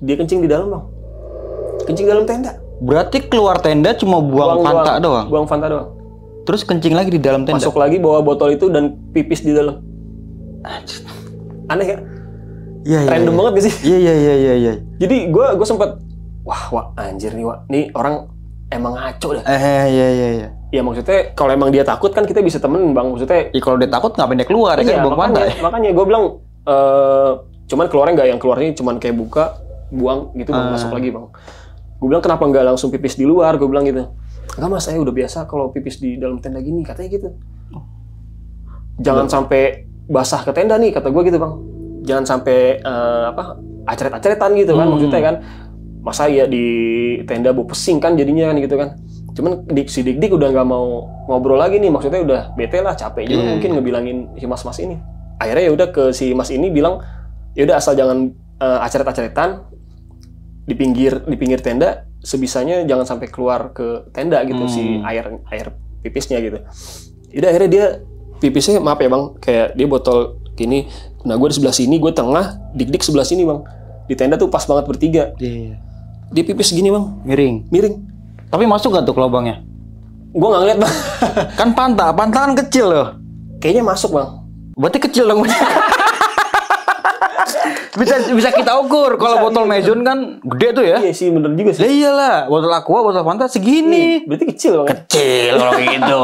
Dia kencing di dalam bang. Kencing dalam tenda. Berarti keluar tenda cuma buang Fanta doang? Buang Fanta doang. Terus kencing lagi di dalam tenda? Masuk lagi bawa botol itu dan pipis di dalam. Aneh kan? Iya, Random banget gak sih? Iya. Jadi gue sempat wah anjir nih nih orang emang ngaco dah. Iya. Ya maksudnya kalau emang dia takut kan kita bisa temenin bang. Maksudnya Kalau dia takut ngapain dia keluar ya iya, kan buang Fanta. Makanya gue bilang cuman keluarnya nggak yang keluarnya cuman kayak buka buang gitu bang, masuk lagi bang. Gue bilang kenapa nggak langsung pipis di luar? Gue bilang gitu. Enggak mas, saya udah biasa kalau pipis di dalam tenda gini katanya gitu. Jangan sampai basah ke tenda nih kata gue gitu bang. Jangan sampai acret-acretan gitu kan maksudnya kan. Masa ya di tenda bau pesing kan jadinya kan gitu kan. Cuman si Dik-Dik udah nggak mau ngobrol lagi nih, maksudnya udah bete lah, capek juga mungkin ngebilangin si mas-mas ini. Akhirnya ya udah ke si mas ini bilang, ya udah asal jangan acret-acretan di pinggir tenda, sebisanya jangan sampai keluar ke tenda gitu si air pipisnya gitu. Udah akhirnya dia pipisnya maaf ya bang, kayak dia botol gini. Nah gue di sebelah sini, gue tengah, Dik-Dik sebelah sini bang. Di tenda tuh pas banget bertiga. Iya. Dia pipis gini bang, miring. Tapi masuk gak tuh ke lubangnya? Gue nggak ngeliat bang. Kan Fanta kan kecil loh. Kayaknya masuk bang. Berarti kecil dong. bisa kita ukur. Kalau botol Mezun kan gede tuh ya. Iya sih bener juga sih. Ya iyalah, botol Aqua, botol Fanta segini. Berarti kecil bang. Kecil kalau gitu.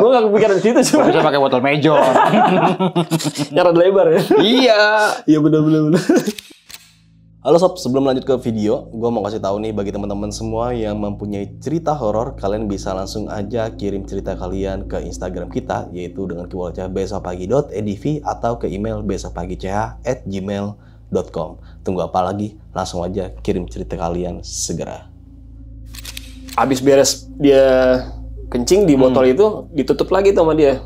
Gue nggak kepikiran situ sih. Bisa pakai botol Mezun. Nyara lebar ya. Iya. Iya bener. Halo sob, sebelum lanjut ke video, gue mau kasih tahu nih bagi teman-teman semua yang mempunyai cerita horor, kalian bisa langsung aja kirim cerita kalian ke Instagram kita, yaitu dengan keywordnya besokpagi.edv atau ke email besokpagi.ch@gmail.com. Tunggu apa lagi? Langsung aja kirim cerita kalian segera. Abis beres dia kencing di botol itu, ditutup lagi tuh sama dia.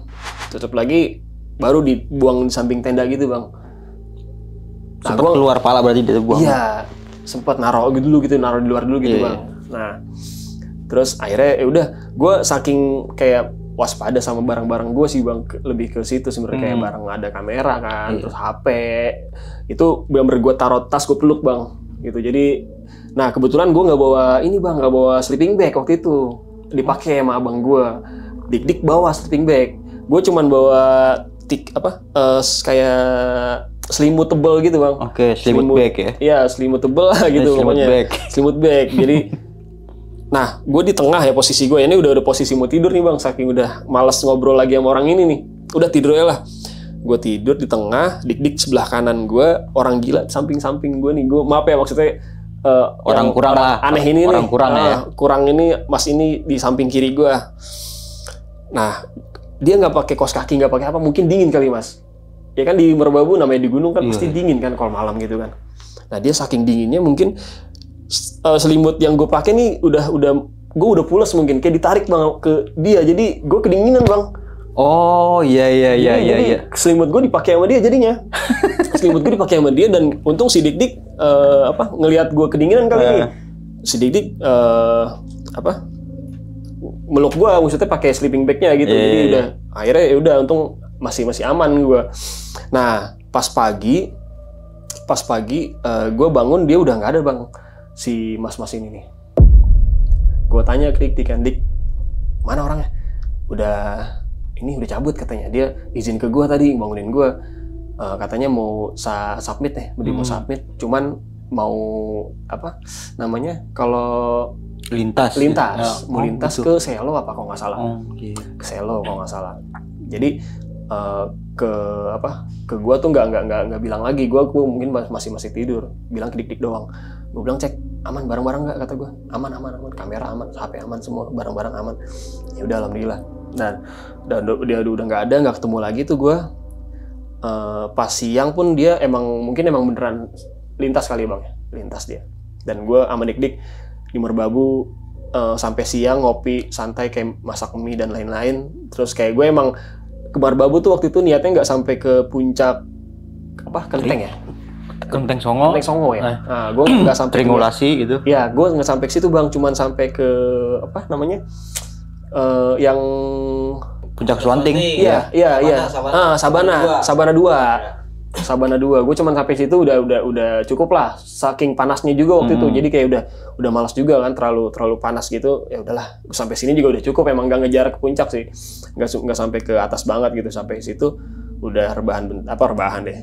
Tutup lagi, baru dibuang di samping tenda gitu bang. Nah, Sempat keluar pala berarti dia buang. Iya, sempat naruh di luar dulu gitu bang. Nah, terus akhirnya ya udah, gue saking kayak waspada sama barang-barang gue sih bang, lebih ke situ sebenarnya kayak barang ada kamera kan, terus HP itu bener-bener gue taruh tas, gue peluk bang, gitu. Jadi, nah kebetulan gue nggak bawa ini bang, nggak bawa sleeping bag waktu itu, dipakai sama abang gue. Dik-Dik bawa sleeping bag, gue cuman bawa kayak selimut tebel gitu bang. Oke, selimut bag ya? Iya, selimut tebel lah gitu pokoknya. Selimut bag. Jadi, nah gue di tengah ya posisi gue. Ini udah posisi mau tidur nih bang. Saking udah malas ngobrol lagi sama orang ini nih. Udah tidur ya lah. Gue tidur di tengah, Dik-Dik sebelah kanan gue, orang gila samping-samping gue nih. Gue maaf ya maksudnya orang kurang lah. Aneh ini orang nih. Kurang ya. Kurang ini mas ini di samping kiri gue. Nah, dia nggak pakai kaos kaki, nggak pakai apa, mungkin dingin kali mas. Ya kan di Merbabu namanya di gunung kan pasti dingin kan kalau malam gitu kan. Nah dia saking dinginnya mungkin selimut yang gue pakai nih udah gue udah pulas mungkin kayak ditarik bang ke dia, jadi gue kedinginan bang. Oh iya. Selimut gue dipakai sama dia jadinya. Selimut gue dipakai sama dia dan untung si Dik-Dik ngelihat gue kedinginan kali ini. Si Dik-Dik meluk gue, maksudnya pakai sleeping bag-nya gitu. Jadi udah akhirnya ya udah untung masih aman gue. Nah pas pagi gue bangun dia udah nggak ada bang, si mas ini nih. Gue tanya ke Dik kan, Dik mana orangnya? Udah cabut katanya. Dia izin ke gue tadi bangunin gue, katanya mau submit nih, mau submit, cuman mau kalau lintas mau lintas ke Selo apa kalau nggak salah. Ke Selo kalau nggak salah. Jadi ke gue tuh nggak bilang lagi, gue mungkin masih tidur, bilang ke Dik-Dik doang. Gue bilang cek aman barang-barang nggak, kata gue aman, kamera aman, HP aman, semua barang-barang aman. Ya udah alhamdulillah. Dan dia udah nggak ketemu lagi tuh gue. Pas siang pun dia emang beneran lintas kali bang, lintas dia. Dan gue sama Dik-Dik di Merbabu sampai siang ngopi santai kayak masak mie dan lain-lain. Terus kayak gue emang ke Merbabu tuh waktu itu niatnya nggak sampai ke puncak apa Kenteng ya? Kenteng Songo. Kenteng Songo ya. Nah, gue nggak sampai Triangulasi gitu. Ya, gue nggak sampai ke situ bang, cuman sampai ke apa namanya yang Puncak Suanting. iya. Sabana 2. Gue cuman sampai situ udah cukup lah. Saking panasnya juga waktu itu. Jadi kayak udah malas juga kan, terlalu panas gitu. Ya udahlah, sampai sini juga udah cukup. Emang nggak ngejar ke puncak sih. Nggak sampai ke atas banget gitu. Sampai situ udah rebahan deh.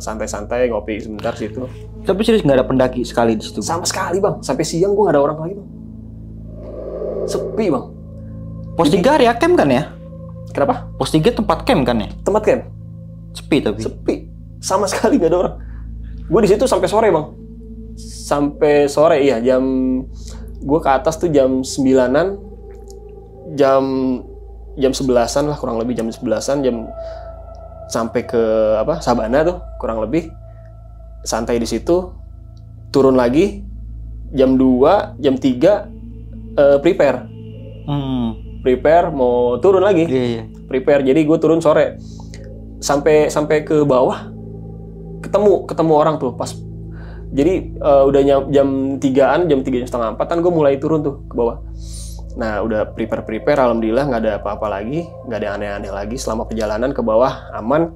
Santai-santai ngopi sebentar situ. Tapi serius nggak ada pendaki sekali di situ? Sama sekali bang. Sampai siang gue nggak ada orang lagi bang. Sepi bang. Pos 3 area camp kan ya? Kenapa? Pos 3 tempat camp kan ya? Tempat camp? Sepi tapi. Sepi. Sama sekali nggak ada orang. Gue di situ sampai sore bang. Sampai sore iya gue ke atas tuh jam 9-an. Jam 11-an lah kurang lebih, jam 11-an sampai ke Sabana tuh kurang lebih. Santai di situ. Turun lagi jam 2, jam 3 prepare. Prepare mau turun lagi. Iya. Prepare. Jadi gue turun sore. Sampai ke bawah ketemu orang tuh pas. Jadi udah jam 3-an, jam 3:30, 4-an gue mulai turun tuh ke bawah. Nah, udah prepare, alhamdulillah nggak ada apa-apa lagi, nggak ada aneh-aneh lagi selama perjalanan ke bawah, aman.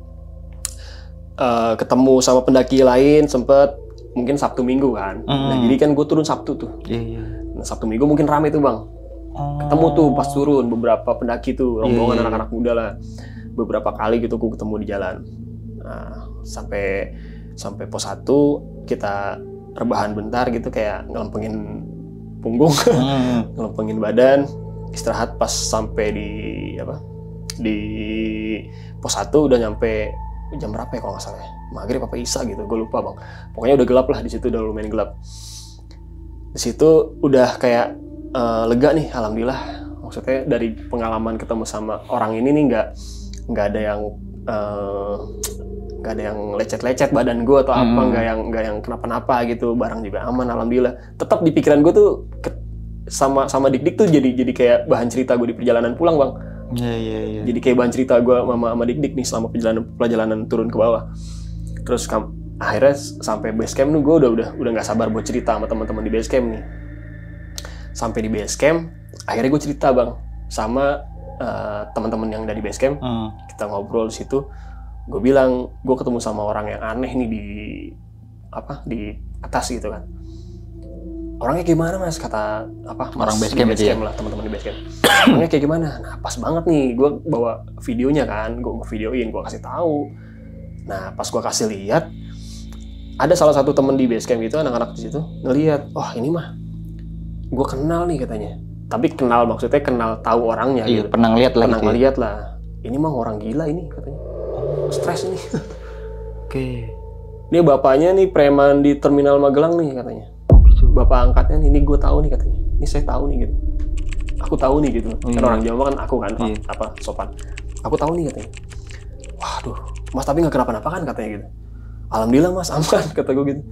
Ketemu sama pendaki lain sempet, mungkin Sabtu Minggu kan. Nah, jadi kan gue turun Sabtu tuh. Iya. Nah, Sabtu Minggu mungkin rame tuh bang. Ketemu tuh pas turun beberapa pendaki tuh, rombongan anak-anak muda lah. Beberapa kali gitu gue ketemu di jalan. Nah, sampai pos 1 kita rebahan bentar gitu, kayak ngelempengin punggung, ngelempengin badan, istirahat. Pas sampai di pos 1 udah nyampe jam berapa ya kalau nggak salah ya, maghrib apa isya gitu, gue lupa bang. Pokoknya udah gelap lah di situ, udah lumayan gelap. Di situ udah kayak lega nih, alhamdulillah. Maksudnya dari pengalaman ketemu sama orang ini nih nggak ada yang lecet-lecet badan gue atau apa, nggak yang kenapa-napa gitu, barang juga aman alhamdulillah. Tetap di pikiran gue tuh sama Dik-Dik tuh jadi kayak bahan cerita gue di perjalanan pulang bang. Iya. Jadi kayak bahan cerita gue sama Dik-Dik nih selama perjalanan turun ke bawah. Terus akhirnya sampai base camp nih gue udah nggak sabar buat cerita sama teman-teman di base camp nih. Sampai di base camp akhirnya gue cerita bang sama teman-teman yang dari base camp. Kita ngobrol di situ. Gue bilang gue ketemu sama orang yang aneh nih di atas gitu kan. Orangnya gimana mas, kata orang base camp lah, teman-teman di base camp. Orangnya kayak gimana? Nah pas banget nih gue bawa videonya kan, gue videoin, gue kasih tahu. Nah pas gue kasih lihat, ada salah satu teman di base camp itu, anak-anak di situ ngelihat, wah ini mah gue kenal nih katanya. Tapi kenal maksudnya kenal tahu orangnya. Iya, gitu. Pernah ngeliat lah. Ini mah orang gila ini katanya. Stres ini. Oke. Ini bapaknya nih preman di terminal Magelang nih katanya. Bapak angkatnya nih, ini gue tahu nih katanya. Ini saya tahu nih gitu. Aku tahu nih gitu. Kan orang Jawa kan aku kan sopan. Aku tahu nih katanya. Waduh, mas tapi nggak kenapa-napa kan katanya gitu. Alhamdulillah mas aman kata gue gitu.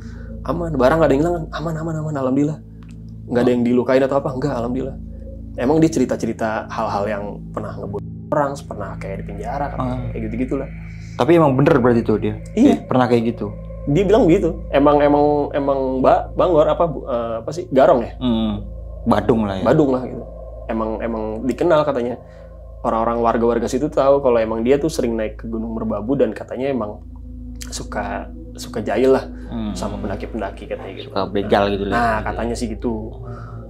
Aman, barang nggak ada yang hilang kan? Aman alhamdulillah. Nggak ada yang dilukain atau apa? Enggak, alhamdulillah. Emang dia cerita-cerita hal-hal yang pernah ngebunuh orang, pernah kayak di penjara kan, kayak gitu-gitulah. Tapi emang bener berarti tuh dia? Iya. Pernah kayak gitu? Dia bilang gitu. Emang Bangor apa sih? Garong ya? Badung lah ya? Badung lah gitu. Emang dikenal katanya. Orang-orang warga situ tahu kalau emang dia tuh sering naik ke Gunung Merbabu dan katanya emang suka jahil lah sama pendaki-pendaki katanya gitu. Suka begal gitu lah. Nah katanya sih gitu.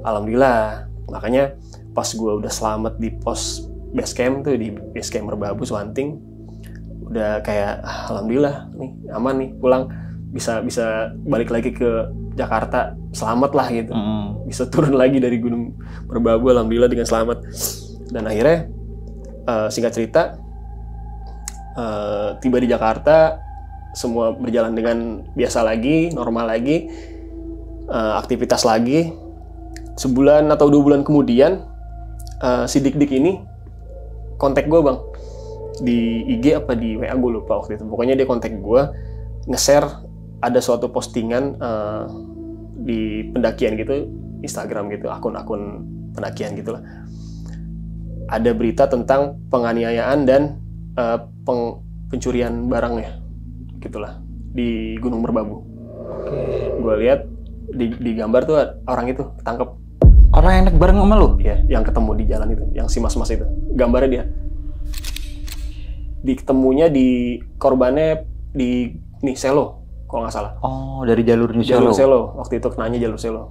Alhamdulillah. Makanya pas gue udah selamat di pos base camp tuh, di base camp Merbabu Suanting, udah kayak alhamdulillah nih aman nih, pulang bisa balik lagi ke Jakarta selamat lah gitu. Bisa turun lagi dari Gunung Merbabu alhamdulillah dengan selamat. Dan akhirnya singkat cerita tiba di Jakarta, semua berjalan dengan biasa lagi, normal lagi, aktivitas lagi. Sebulan atau 2 bulan kemudian si Dik-Dik ini kontak gue bang di IG apa di WA, gue lupa waktu itu. Pokoknya dia kontak gue, nge-share ada suatu postingan di pendakian gitu Instagram gitu, akun-akun pendakian gitulah. Ada berita tentang penganiayaan dan pencurian barang ya, gitulah di Gunung Merbabu. Gue lihat di gambar tuh orang itu ketangkep. Orang yang naik bareng sama lu? Iya, yang ketemu di jalan itu, yang si mas-mas itu. Gambarnya dia. Diketemunya di korbannya di Selo, kalau nggak salah. Oh, dari jalur New Jalur Selo. Selo, waktu itu kenanya jalur Selo.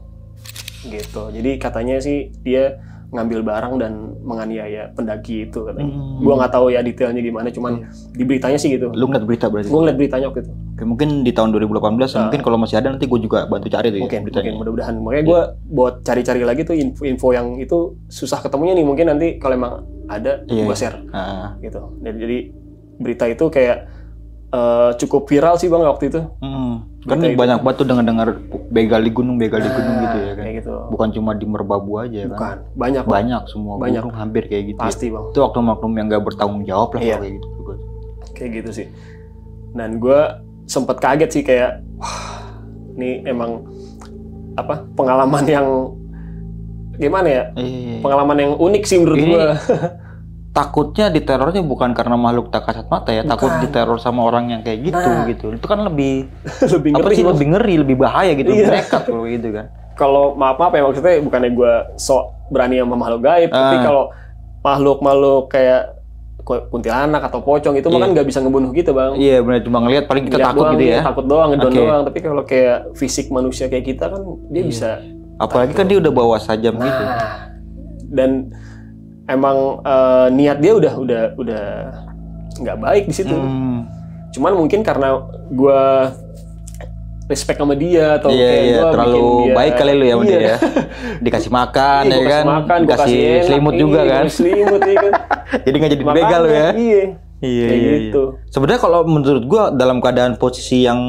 Gitu. Jadi katanya sih dia ngambil barang dan menganiaya pendaki itu katanya. Gua nggak tahu ya detailnya gimana, cuman di beritanya sih gitu. Lu ngeliat berita berarti? Gua ngeliat beritanya waktu itu. Oke, mungkin di tahun 2018 mungkin kalau masih ada nanti gue juga bantu cari tuh Mungkin beritanya. mudah-mudahan. Makanya gue buat cari-cari lagi tuh info yang itu susah ketemunya nih. Mungkin nanti kalau emang ada Iya, gue iya. share gitu. Jadi berita itu kayak cukup viral sih bang waktu itu. Kan Berita itu. banyak banget tuh dengar begal di gunung gitu ya kan. Kayak gitu. Bukan cuma di Merbabu aja kan. Bukan, banyak. Bang. Banyak semua Banyak. gunung hampir kayak gitu. Pasti bang. Itu oknum-oknum yang gak bertanggung jawab lah Iya. kalau kayak gitu juga. Kayak gitu sih. Dan gue sempet kaget sih kayak, wah, ini emang apa pengalaman yang gimana ya? Iya. Pengalaman yang unik sih menurut Ini- gue. Takutnya diterornya bukan karena makhluk tak kasat mata ya, takut Bukan. diteror sama orang yang kayak gitu Nah. gitu. Itu kan lebih Lebih apa ngeri sih, Bang. lebih ngeri, lebih bahaya gitu, lebih Iya. nekat kalau gitu kan. Kalau maaf ya maksudnya bukannya gue sok berani sama makhluk gaib, tapi kalau makhluk kayak kuntilanak atau pocong itu mah kan nggak bisa ngebunuh kita bang. Iya benar, cuma ngelihat paling kita Ngeliat takut doang, gitu ya. Takut doang, ngedon Oke. doang. Tapi kalau kayak fisik manusia kayak kita kan dia bisa. Apalagi kan dia udah bawa sajam gitu. Nah, dan emang niat dia udah nggak baik di situ. Cuman mungkin karena gue respect sama dia atau kayak Iya, gue terlalu bikin dia, baik kali lu ya sama iya. dia ya. Dikasih makan Iya, ya gua kan, kasih makan, gua dikasih enak, selimut juga iya, kan. kasih selimut iya kan. Jadi nggak jadi Makanya, begal lu ya. Iya. Iya, Kayak iya, gitu. Sebenarnya kalau menurut gua dalam keadaan posisi yang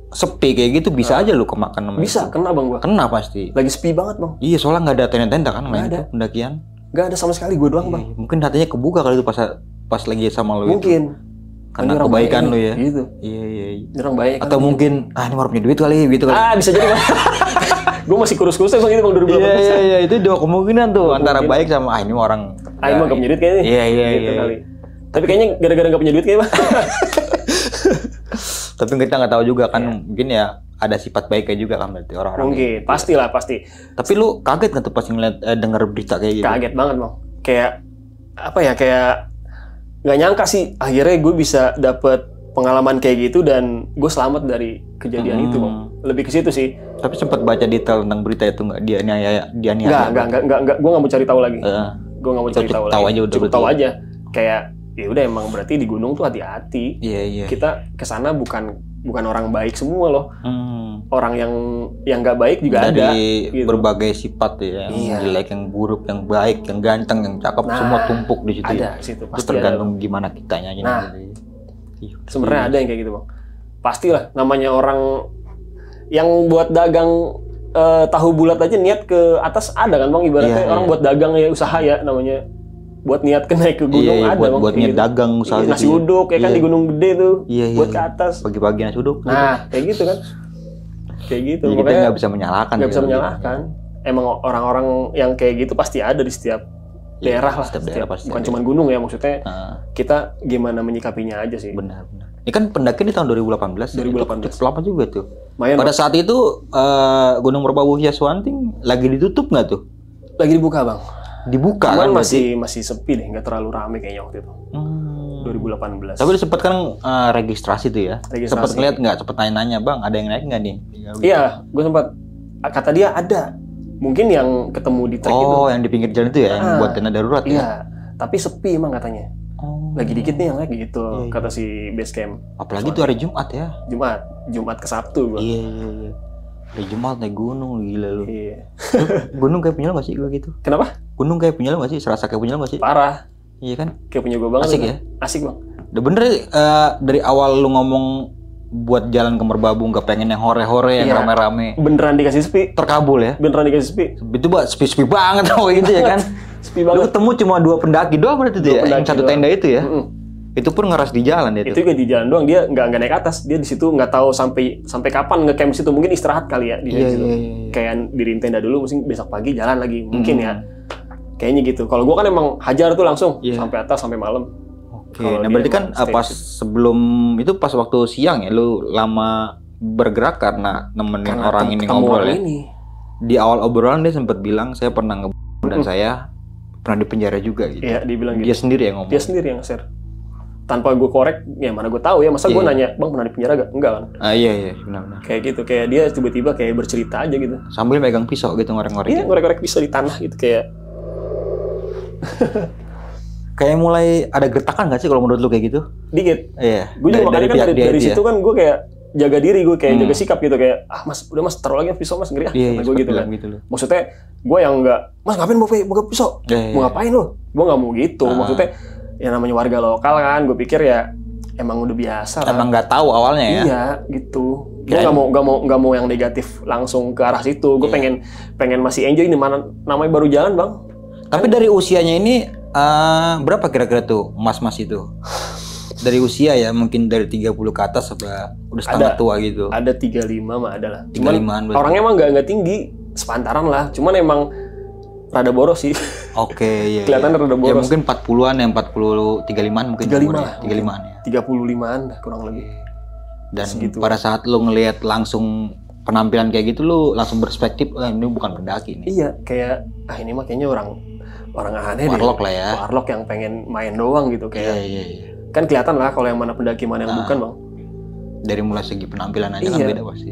sepi kayak gitu bisa aja lu kemakan sama Bisa itu. kena bang gua. Kena pasti. Lagi sepi banget bang. Iya, soalnya nggak ada tenda-tenda kan main ada. itu pendakian. Gak ada sama sekali gue doang bang. Iya, mungkin hatinya kebuka kali itu pas lagi sama lu itu. Mungkin. Karena Ini orang kebaikan baik lu nih, ya. Gitu. Iya, iya. Ini orang baik. Atau kan, mungkin ini mau punya duit kali gitu kali. bisa jadi bang. Gue masih kurus-kurusnya bang itu bang 2018. Iya, itu dua kemungkinan tuh antara kemungkinan. baik sama ini orang. Ah, emang gak punya duit kayaknya. Iya, iya, Gitu iya. kali. Tapi kayaknya gara-gara gak punya duit kayaknya bang. Tapi kita nggak tahu juga kan, mungkin ya ada sifat baiknya juga kan berarti orang-orang. Mungkin. Pastilah pasti. Tapi lu kaget nggak tuh pas ngeliat denger berita kayak gitu? Kaget banget bang. Kayak apa ya, kayak nggak nyangka sih akhirnya gue bisa dapet pengalaman kayak gitu dan gue selamat dari kejadian itu bang. Lebih ke situ sih. Tapi sempat baca detail tentang berita itu nggak? Dia niaya. Enggak. Gue nggak mau cari tahu lagi. Gue nggak mau cari Cukup tahu tahu lagi. aja udah Cukup berarti tahu ya. aja. Kayak ya udah emang berarti di gunung tuh hati-hati. Iya, iya. Kita kesana bukan orang baik semua loh. Hmm. Orang yang nggak baik juga Dari ada. Gitu. berbagai sifat ya, yang Iya. jelek, yang buruk, yang baik, yang ganteng, yang cakep, Nah, semua tumpuk di situ. Ada ya. di situ. Itu Pasti tergantung gimana kitanya aja. Nah, nanti. Iya. sebenarnya ada yang kayak gitu bang. Pastilah namanya orang yang buat dagang tahu bulat aja niat ke atas ada kan bang, ibaratnya Iya, orang iya. buat dagang ya usaha ya namanya buat niat ke naik ke gunung Iya, ada bang. buat kayak niat gitu. dagang usaha Iya, nasi gitu ya. uduk ya kan Iya. di gunung gede tuh Iya, iya, buat ke iya. atas. Pagi-pagi nasi uduk. Nah kayak gitu kan, kayak gitu. Jadi kita Makanya nggak bisa menyalahkan. nggak bisa gitu. menyalahkan. Emang orang-orang yang kayak gitu pasti ada di setiap Iya, daerah lah. setiap daerah pasti bukan ada. cuma gunung ya maksudnya. Nah, Kita gimana menyikapinya aja sih. benar. Ini kan pendakian di tahun 2018. 2018. Cukup lama juga tuh. Lumayan, Pada Bang. saat itu Gunung Merbabu Hiaswanting lagi ditutup nggak tuh? Lagi dibuka bang. Dibuka Cuman kan berarti? masih sepi deh, nggak terlalu rame kayaknya waktu itu. 2018. Tapi lu sempet kan registrasi tuh ya? Registrasi. Sempet ngeliat nggak? Sempet nanya-nanya, bang ada yang naik nggak nih? Iya, gue sempat kata dia ada. Mungkin yang ketemu di trek itu. Oh, yang di pinggir jalan itu ya, yang Ah, buat tenda darurat ya? Iya, tapi sepi emang katanya. Oh. Lagi dikit nih yang lagi gitu, Iya, iya. kata si base camp. Apalagi tuh hari Jumat ya? Jumat ke Sabtu gua. Iya, iya, iya. Hari Jumat naik gunung, gila lu. Iya. Gunung kayak punya lu nggak sih gue gitu? Kenapa? Gunung kayak punya lu nggak sih? Serasa kayak punya lu nggak sih? Parah. Iya kan? Kayak punya gue banget. Asik kan? ya? Asik bang. Udah bener dari awal lu ngomong buat jalan ke Merbabu nggak pengen yang hore-hore, yang Iya. rame-rame. Beneran dikasih sepi. Terkabul ya? Beneran dikasih sepi. Itu buat sepi-sepi banget tau gitu ya kan? Sepi Lu banget. ketemu cuma 2 pendaki doang berarti tuh Dua ya? Yang pendaki satu doang. tenda itu ya? Mm-mm. Itu pun ngeras di jalan dia Itu tuh. juga di jalan doang, dia nggak naik atas. Dia di situ nggak tahu sampai kapan ngecamp di situ. Mungkin istirahat kali ya di Iya, situ. iya, iya. Kayak diriin tenda dulu, mungkin besok pagi jalan lagi. Mungkin ya. Kayaknya gitu. Kalau gua kan emang hajar tuh langsung Iya. sampai atas sampai malam. Oke, Kalau nah dia berarti kan emang stay pas di situ. sebelum itu pas waktu siang ya lu lama bergerak karena nemenin Karena orang ini ketemu ngobrol orang ya. ini. Di awal obrolan dia sempat bilang saya pernah dan saya pernah di penjara juga gitu. Iya, dibilang Dia gitu. sendiri yang ngomong. Dia sendiri yang share. Tanpa gue korek, ya mana gue tahu ya. Masa gue Iya. nanya, bang pernah di penjara gak? Enggak kan? Ah iya benar-benar. Kayak gitu, kayak dia tiba-tiba kayak bercerita aja gitu. Sambil megang pisau gitu ngorek-ngorek. Iya, ngorek-ngorek pisau di tanah gitu kayak. Kayak mulai ada gertakan nggak sih kalau menurut lu kayak gitu? Dikit. Iya. Gue juga makanya kan pihak dia dari itu situ ya? kan gue kayak jaga diri, gue kayak jaga sikap gitu kayak mas udah mas taruh lagi pisau mas ngeri ah Iya, kata gue gitu kan. gitu loh. Maksudnya gue yang enggak mas ngapain bawa pisau? Iya, Mau ngapain lo? Gue nggak mau gitu. Maksudnya ya namanya warga lokal kan, gue pikir ya emang udah biasa lah. Emang nggak tahu awalnya ya? Iya gitu. Gue Kirain- nggak mau yang negatif langsung ke arah situ. Gue Iya. pengen masih enjoy ini mana namanya baru jalan bang. Tapi dari usianya ini berapa kira-kira tuh mas-mas itu? Dari usia ya mungkin dari 30 ke atas apa udah setengah Ada. tua gitu. Ada 35 mah ada lah. Cuman 35-an berarti. orangnya emang nggak tinggi, sepantaran lah. Cuman emang rada boros sih. Oke, iya. Kelihatan iya. rada Ya boros. mungkin 40-an ya, 40 35-an mungkin 35 umurnya. lah. 35-an ya. 35-an dah kurang lebih. Dan Segitu. pada saat lu ngelihat langsung penampilan kayak gitu lu langsung berspektif, ini bukan pendaki nih. Iya, kayak ini mah kayaknya orang aneh deh. Warlock lah ya. Warlock yang pengen main doang gitu kayak. Iya. Kan kelihatan lah kalau yang mana pendaki mana yang bukan, Bang. Dari mulai segi penampilan aja kan Iya. beda pasti.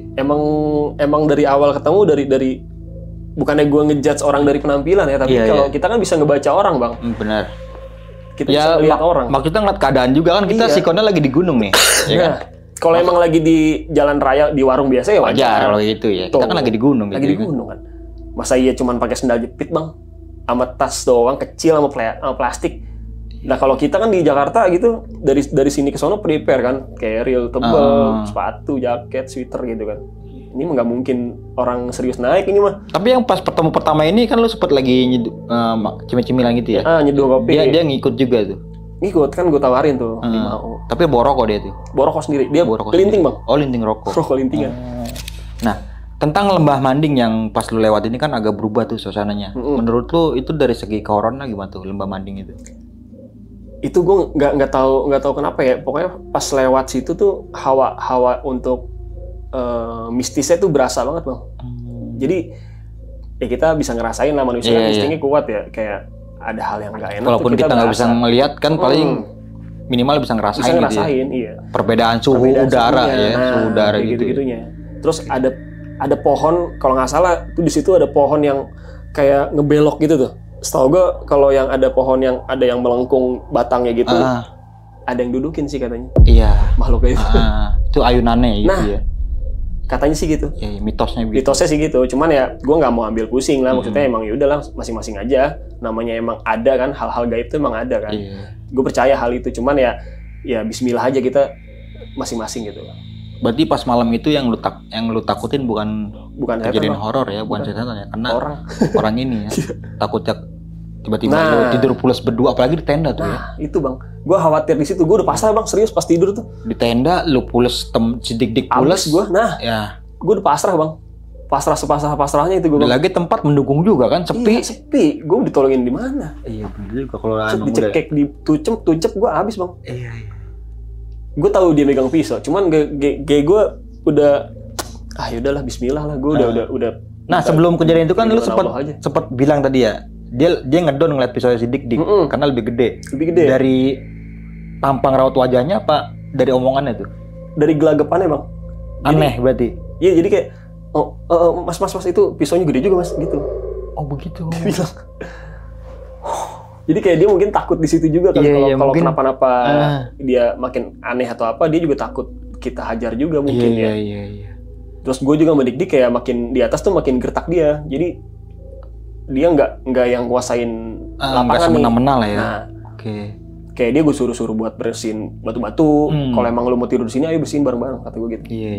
Emang dari awal ketemu dari bukannya gue ngejudge orang dari penampilan ya, tapi Iya, kalau iya. kita kan bisa ngebaca orang, Bang. Benar. Kita bisa lihat orang. Maksudnya ngeliat keadaan juga kan kita Iya. sikonnya lagi di gunung nih. Ya kan? Nah, kalau emang lagi di jalan raya di warung biasa ya Wajar wajar. kalau gitu ya. Kita Tuh. kan lagi di gunung Lagi gitu. di gunung kan. Masa iya cuman pakai sendal jepit, Bang? Sama tas doang kecil sama plastik. Nah, kalau kita kan di Jakarta gitu dari sini ke sono prepare kan, carrier tebel, sepatu, jaket, sweater gitu kan. Ini mah nggak mungkin orang serius naik ini mah. Tapi yang pas pertama pertama ini kan lu sempet lagi cemil-cemilan gitu ya. Nyeduh kopi. Dia ngikut juga tuh. Ngikut kan gue tawarin tuh, dia mau. Tapi bawa rokok dia tuh. Borokok sendiri, dia Bawa rokok kelinting, sendiri. Bang. Oh, linting rokok. Rokok lintingan. Nah, tentang lembah Manding yang pas lu lewat ini kan agak berubah tuh suasananya. Menurut lu itu dari segi kehorornya gimana tuh lembah Manding itu? Itu gue nggak tahu kenapa ya. Pokoknya pas lewat situ tuh hawa untuk mistisnya tuh berasa banget, Bang. Jadi ya kita bisa ngerasain lah manusia Iya, kan iya. instingnya kuat ya, kayak ada hal yang nggak enak Walaupun tuh kita nggak bisa berasa. ngelihat kan paling minimal bisa ngerasain, Bisa gitu ya. ngerasain, iya. Perbedaan suhu Perbedaan udara suhunya, ya, suhu udara gitu. gitu-gitunya. Terus ada pohon, kalau nggak salah tuh di situ ada pohon yang kayak ngebelok gitu tuh. Setahu gue kalau yang ada pohon yang ada yang melengkung batangnya gitu, ada yang dudukin sih katanya Iya. makhluknya itu. Itu ayunannya gitu Nah, ya. Katanya sih gitu. Ya, mitosnya gitu. Mitosnya sih gitu. Cuman ya gue nggak mau ambil pusing lah. Maksudnya emang ya udahlah masing-masing aja. Namanya emang ada kan, hal-hal gaib itu emang ada kan. Iya. Gue percaya hal itu. Cuman ya Bismillah aja kita masing-masing gitu. Berarti pas malam itu yang lu takutin bukan Bukan kejadian setan, Bang. horor ya, bukan setan ya, karena Orang. ini ya. Takutnya tiba-tiba Nah. lu tidur pulas berdua, apalagi di tenda tuh ya. Nah, itu Bang. Gue khawatir di situ. Gue udah pasrah Bang, serius pas tidur tuh. Di tenda lu pules sedik-dik pules. Abis gue. Nah, Ya. gue udah pasrah Bang. Pasrah sepasrah-pasrahnya itu gue. Dan lagi tempat mendukung juga kan, sepi. Iya, sepi. Gue ditolongin di mana? Iya, bener juga kalau Terus emang udah. dicekek, ditucep gue habis Bang. Iya. Gue tahu dia megang pisau, cuman gue udah yaudahlah Bismillah lah, gue udah. Nah, sebelum kejadian itu kan lu Dengan Allah aja. sempat bilang tadi ya, dia ngedon ngeliat pisaunya si Dik karena lebih gede. Lebih gede. Dari tampang raut wajahnya apa dari omongannya tuh? Dari gelagapannya Bang. Aneh berarti. Iya, jadi kayak mas itu pisaunya gede juga Mas gitu. Oh, begitu. Bilang. Jadi kayak dia mungkin takut di situ juga kan, Iya, kalau mungkin. kenapa-napa dia makin aneh atau apa, dia juga takut kita hajar juga mungkin ya. Iya. Terus gue juga mendik kayak makin di atas tuh makin gertak dia. Jadi dia nggak yang kuasain Nggak lapangan nih. semena-mena lah ya. Nah, Oke. kayak dia gue suruh buat bersihin batu-batu. Kalau emang lu mau tidur di sini, ayo bersihin bareng-bareng kata gue gitu. Iya.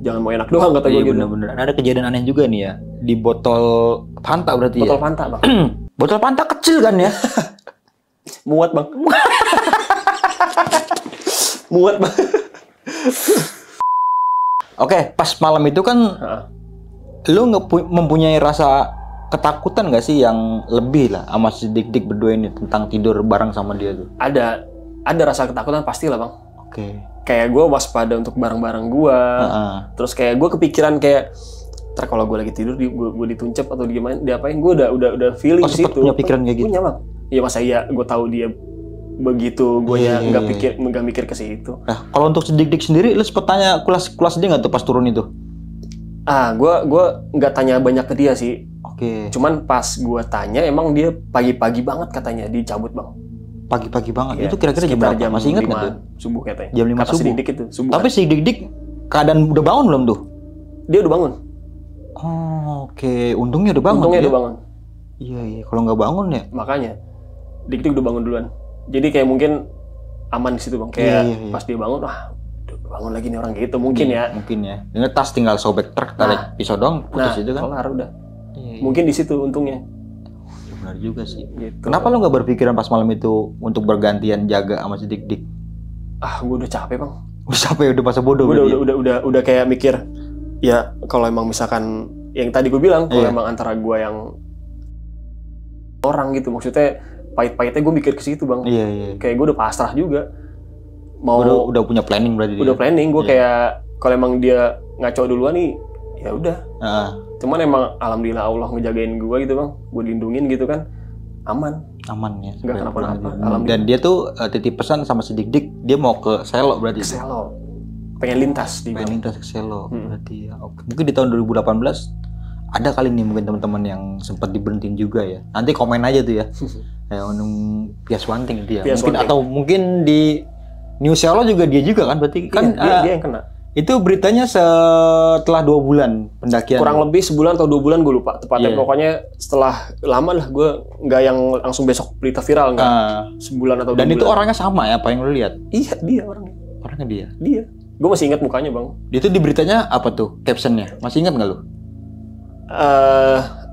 Jangan mau enak doang kata gue gitu. Bener-bener. Ada kejadian aneh juga nih ya. Di botol Fanta berarti Botol ya. Fanta Bang. Botol Fanta kecil kan ya? Muat Bang. Muat banget. Oke, pas malam itu kan lu mempunyai rasa ketakutan gak sih yang lebih lah sama si Dik-Dik berdua ini tentang tidur bareng sama dia tuh? Ada rasa ketakutan pasti lah bang. Oke. Kayak gue waspada untuk barang-barang gue. Terus kayak gue kepikiran kayak ntar kalau gue lagi tidur gue dituncep atau diapain, gue udah feeling sempet situ. punya pikiran kayak gitu? Punya bang. Iya masa iya gue tahu dia begitu, gue ya nggak mikir ke situ. Nah kalau untuk si Dik-Dik sendiri, lu sempet tanya kelas dia nggak tuh pas turun itu? Gue nggak tanya banyak ke dia sih. Oke. Cuman pas gue tanya, emang dia pagi-pagi banget katanya dicabut bang. Pagi-pagi banget. Iya, Itu kira-kira jam berapa? Masih ingat nggak tuh? Subuh katanya. Jam 5 Kata subuh. Si Dik itu subuh. Tapi si Dik-Dik keadaan udah bangun belum tuh? Dia udah bangun. Oh, oke. Untungnya udah bangun. Untungnya ya? udah bangun. Iya. Kalau nggak bangun ya. Makanya Dik udah bangun duluan. Jadi kayak mungkin aman di situ bang. Kayak Iya. pas dia bangun, udah bangun lagi nih orang gitu mungkin ya. Mungkin ya. Ini tas tinggal sobek truk, tarik pisau doang, putus itu kan. Kelar udah. Iya. Mungkin di situ untungnya. Benar juga sih. Gitu. Kenapa lo nggak berpikiran pas malam itu untuk bergantian jaga sama si Dik-Dik? Gue udah capek bang. Udah capek, udah masa bodoh. Gue udah kayak mikir, ya kalau emang misalkan yang tadi gue bilang, kalau emang antara gue yang orang gitu, maksudnya pahit-pahitnya gue mikir ke situ bang. Iya. Kayak gue udah pasrah juga. Mau Udah punya planning berarti. udah planning gue kayak kalau emang dia ngaco duluan nih, ya udah. Cuman emang alhamdulillah Allah ngejagain gue gitu bang, gue lindungin gitu kan, aman ya. nggak kenapa-napa. Dan dia tuh titip pesan sama si Dik-Dik, dia mau ke Selo berarti. Ke Selo, pengen lintas di pengen lintas ke Selo berarti ya. Oke. Mungkin di tahun 2018 ada kali nih mungkin teman-teman yang sempat diberhentiin juga ya. Nanti komen aja tuh ya. Kayak Pias Wanting dia. Mungkin atau mungkin di New Selo juga dia juga kan berarti kan dia yang kena. Itu beritanya setelah 2 bulan pendakian. Kurang lebih sebulan atau 2 bulan gue lupa tepatnya. Pokoknya setelah lama lah, gue nggak yang langsung besok berita viral nggak. Sebulan atau 2 bulan. Dan itu orangnya sama ya apa yang lu lihat? Iya dia orangnya. Orangnya dia. Dia. Gue masih ingat mukanya bang. Itu di beritanya apa tuh captionnya? Masih ingat nggak lu?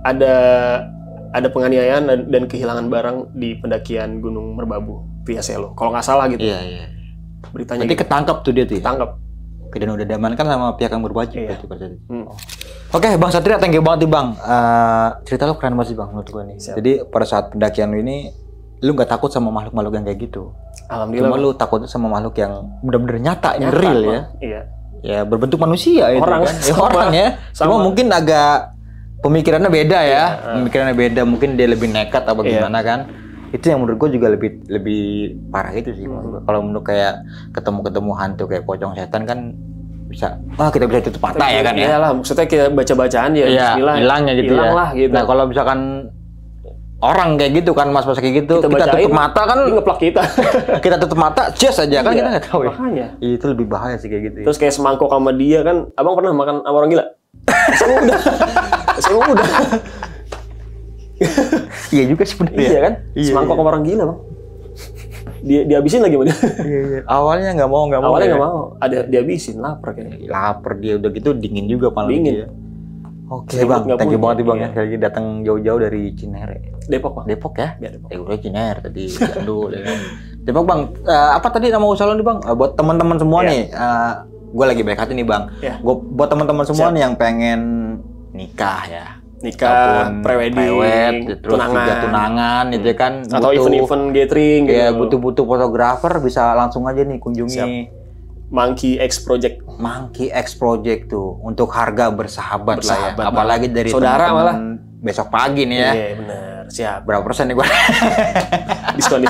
Ada penganiayaan dan kehilangan barang di pendakian Gunung Merbabu via Selo. Kalau nggak salah gitu. Iya. Beritanya. Nanti gitu. ketangkap tuh dia tuh. Ya? Ketangkap. Oke, dan udah diamankan sama pihak yang berwajib. Iya. Oke, Bang Satria, thank you banget nih Bang. Cerita lo keren banget sih Bang menurut gue nih. Siap. Jadi pada saat pendakian lu ini, lu nggak takut sama makhluk-makhluk yang kayak gitu. Alhamdulillah. Cuma lu takutnya sama makhluk yang benar-benar nyata, yang real ya. Iya. Ya berbentuk manusia itu Orang, kan. Ya, orang ya. Cuma mungkin agak pemikirannya beda ya. Pemikirannya beda, mungkin dia lebih nekat apa gimana kan. Itu yang menurut gue juga lebih parah itu sih. Kalau menurut kayak ketemu hantu kayak pocong setan kan bisa, kita bisa tutup mata ya kan ya. Iyalah, maksudnya kita baca-bacaan ya. Iya, hilangnya gitu hilang ya. lah gitu. Nah kalau misalkan orang kayak gitu kan, mas kayak gitu, kita tutup mata kan, ngeplak kita. Kita tutup mata, just aja kan, kita nggak tahu ya. Makanya. Itu lebih bahaya sih kayak gitu. Terus kayak semangkok sama dia kan, abang pernah makan sama orang gila? Saya udah. Iya juga sebenarnya. Iya kan? Semangkok sama orang gila bang. Dihabisin lagi sama dia. Iya. Awalnya nggak mau. Awalnya nggak mau. Ada dihabisin, lapar kayaknya. Lapar dia udah gitu, dingin juga paling dingin. dia. Oke Bang, thank you banget nih Bang ya. Sekali lagi datang jauh-jauh dari Cinere. Depok bang. Depok ya? Ya, Depok. Udah Cinere tadi. Dulu ya kan. Depok Bang, apa tadi nama usaha lo nih Bang? Buat teman-teman semua nih, gue lagi baik hati nih Bang. Buat teman-teman semua nih yang pengen nikah ya. Nikah, prewedding, terus juga tunangan itu kan, atau event gathering gitu. Ya butuh fotografer, bisa langsung aja nih kunjungi Monkey X Project. Monkey X Project tuh untuk harga bersahabat lah ya. Apalagi dari saudara malah besok pagi nih ya. Iya benar, siap. Berapa persen nih gua? diskon.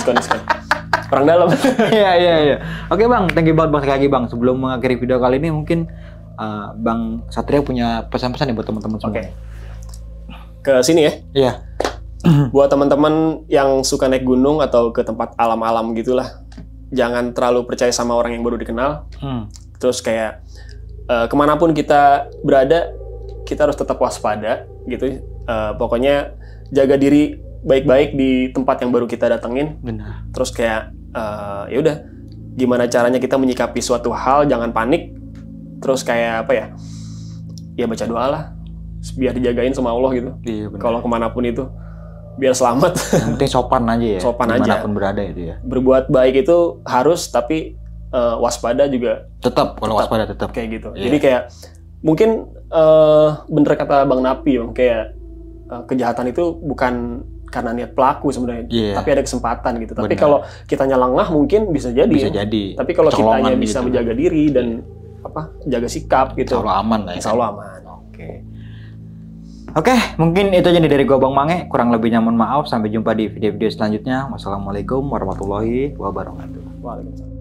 Orang dalam. Iya. Oke Bang, thank you banget Bang sekali lagi Bang. Sebelum mengakhiri video kali ini mungkin Bang Satria punya pesan-pesan nih buat teman-teman semua. Oke. Ke sini ya. Iya. Buat teman-teman yang suka naik gunung atau ke tempat alam-alam gitulah, jangan terlalu percaya sama orang yang baru dikenal. Terus kayak kemanapun kita berada, kita harus tetap waspada gitu. Pokoknya jaga diri baik-baik di tempat yang baru kita datengin. Benar. Terus kayak ya udah, gimana caranya kita menyikapi suatu hal, jangan panik. Terus kayak apa ya? Ya baca doa lah, biar dijagain sama Allah gitu. Iya benar. Kalau kemanapun itu, biar selamat. Yang penting sopan aja ya. Sopan dimanapun aja. Berada itu ya. Berbuat baik itu harus, tapi waspada juga Tetap kalau waspada tetap. kayak gitu. Iya. Jadi kayak mungkin bener kata Bang Napi, Bang, kayak kejahatan itu bukan karena niat pelaku sebenarnya, Iya. tapi ada kesempatan gitu. Tapi Benar. kalau kitanya lengah mungkin bisa jadi. Bisa ya. jadi. Tapi kalau kitanya Kecolongan bisa gitu. menjaga diri dan jaga sikap gitu, Insya Allah aman lah ya. insya Allah aman. Oke, mungkin itu aja nih dari gua Bang Mange. Kurang lebihnya mohon maaf. Sampai jumpa di video-video selanjutnya. Wassalamualaikum warahmatullahi wabarakatuh. Waalaikumsalam.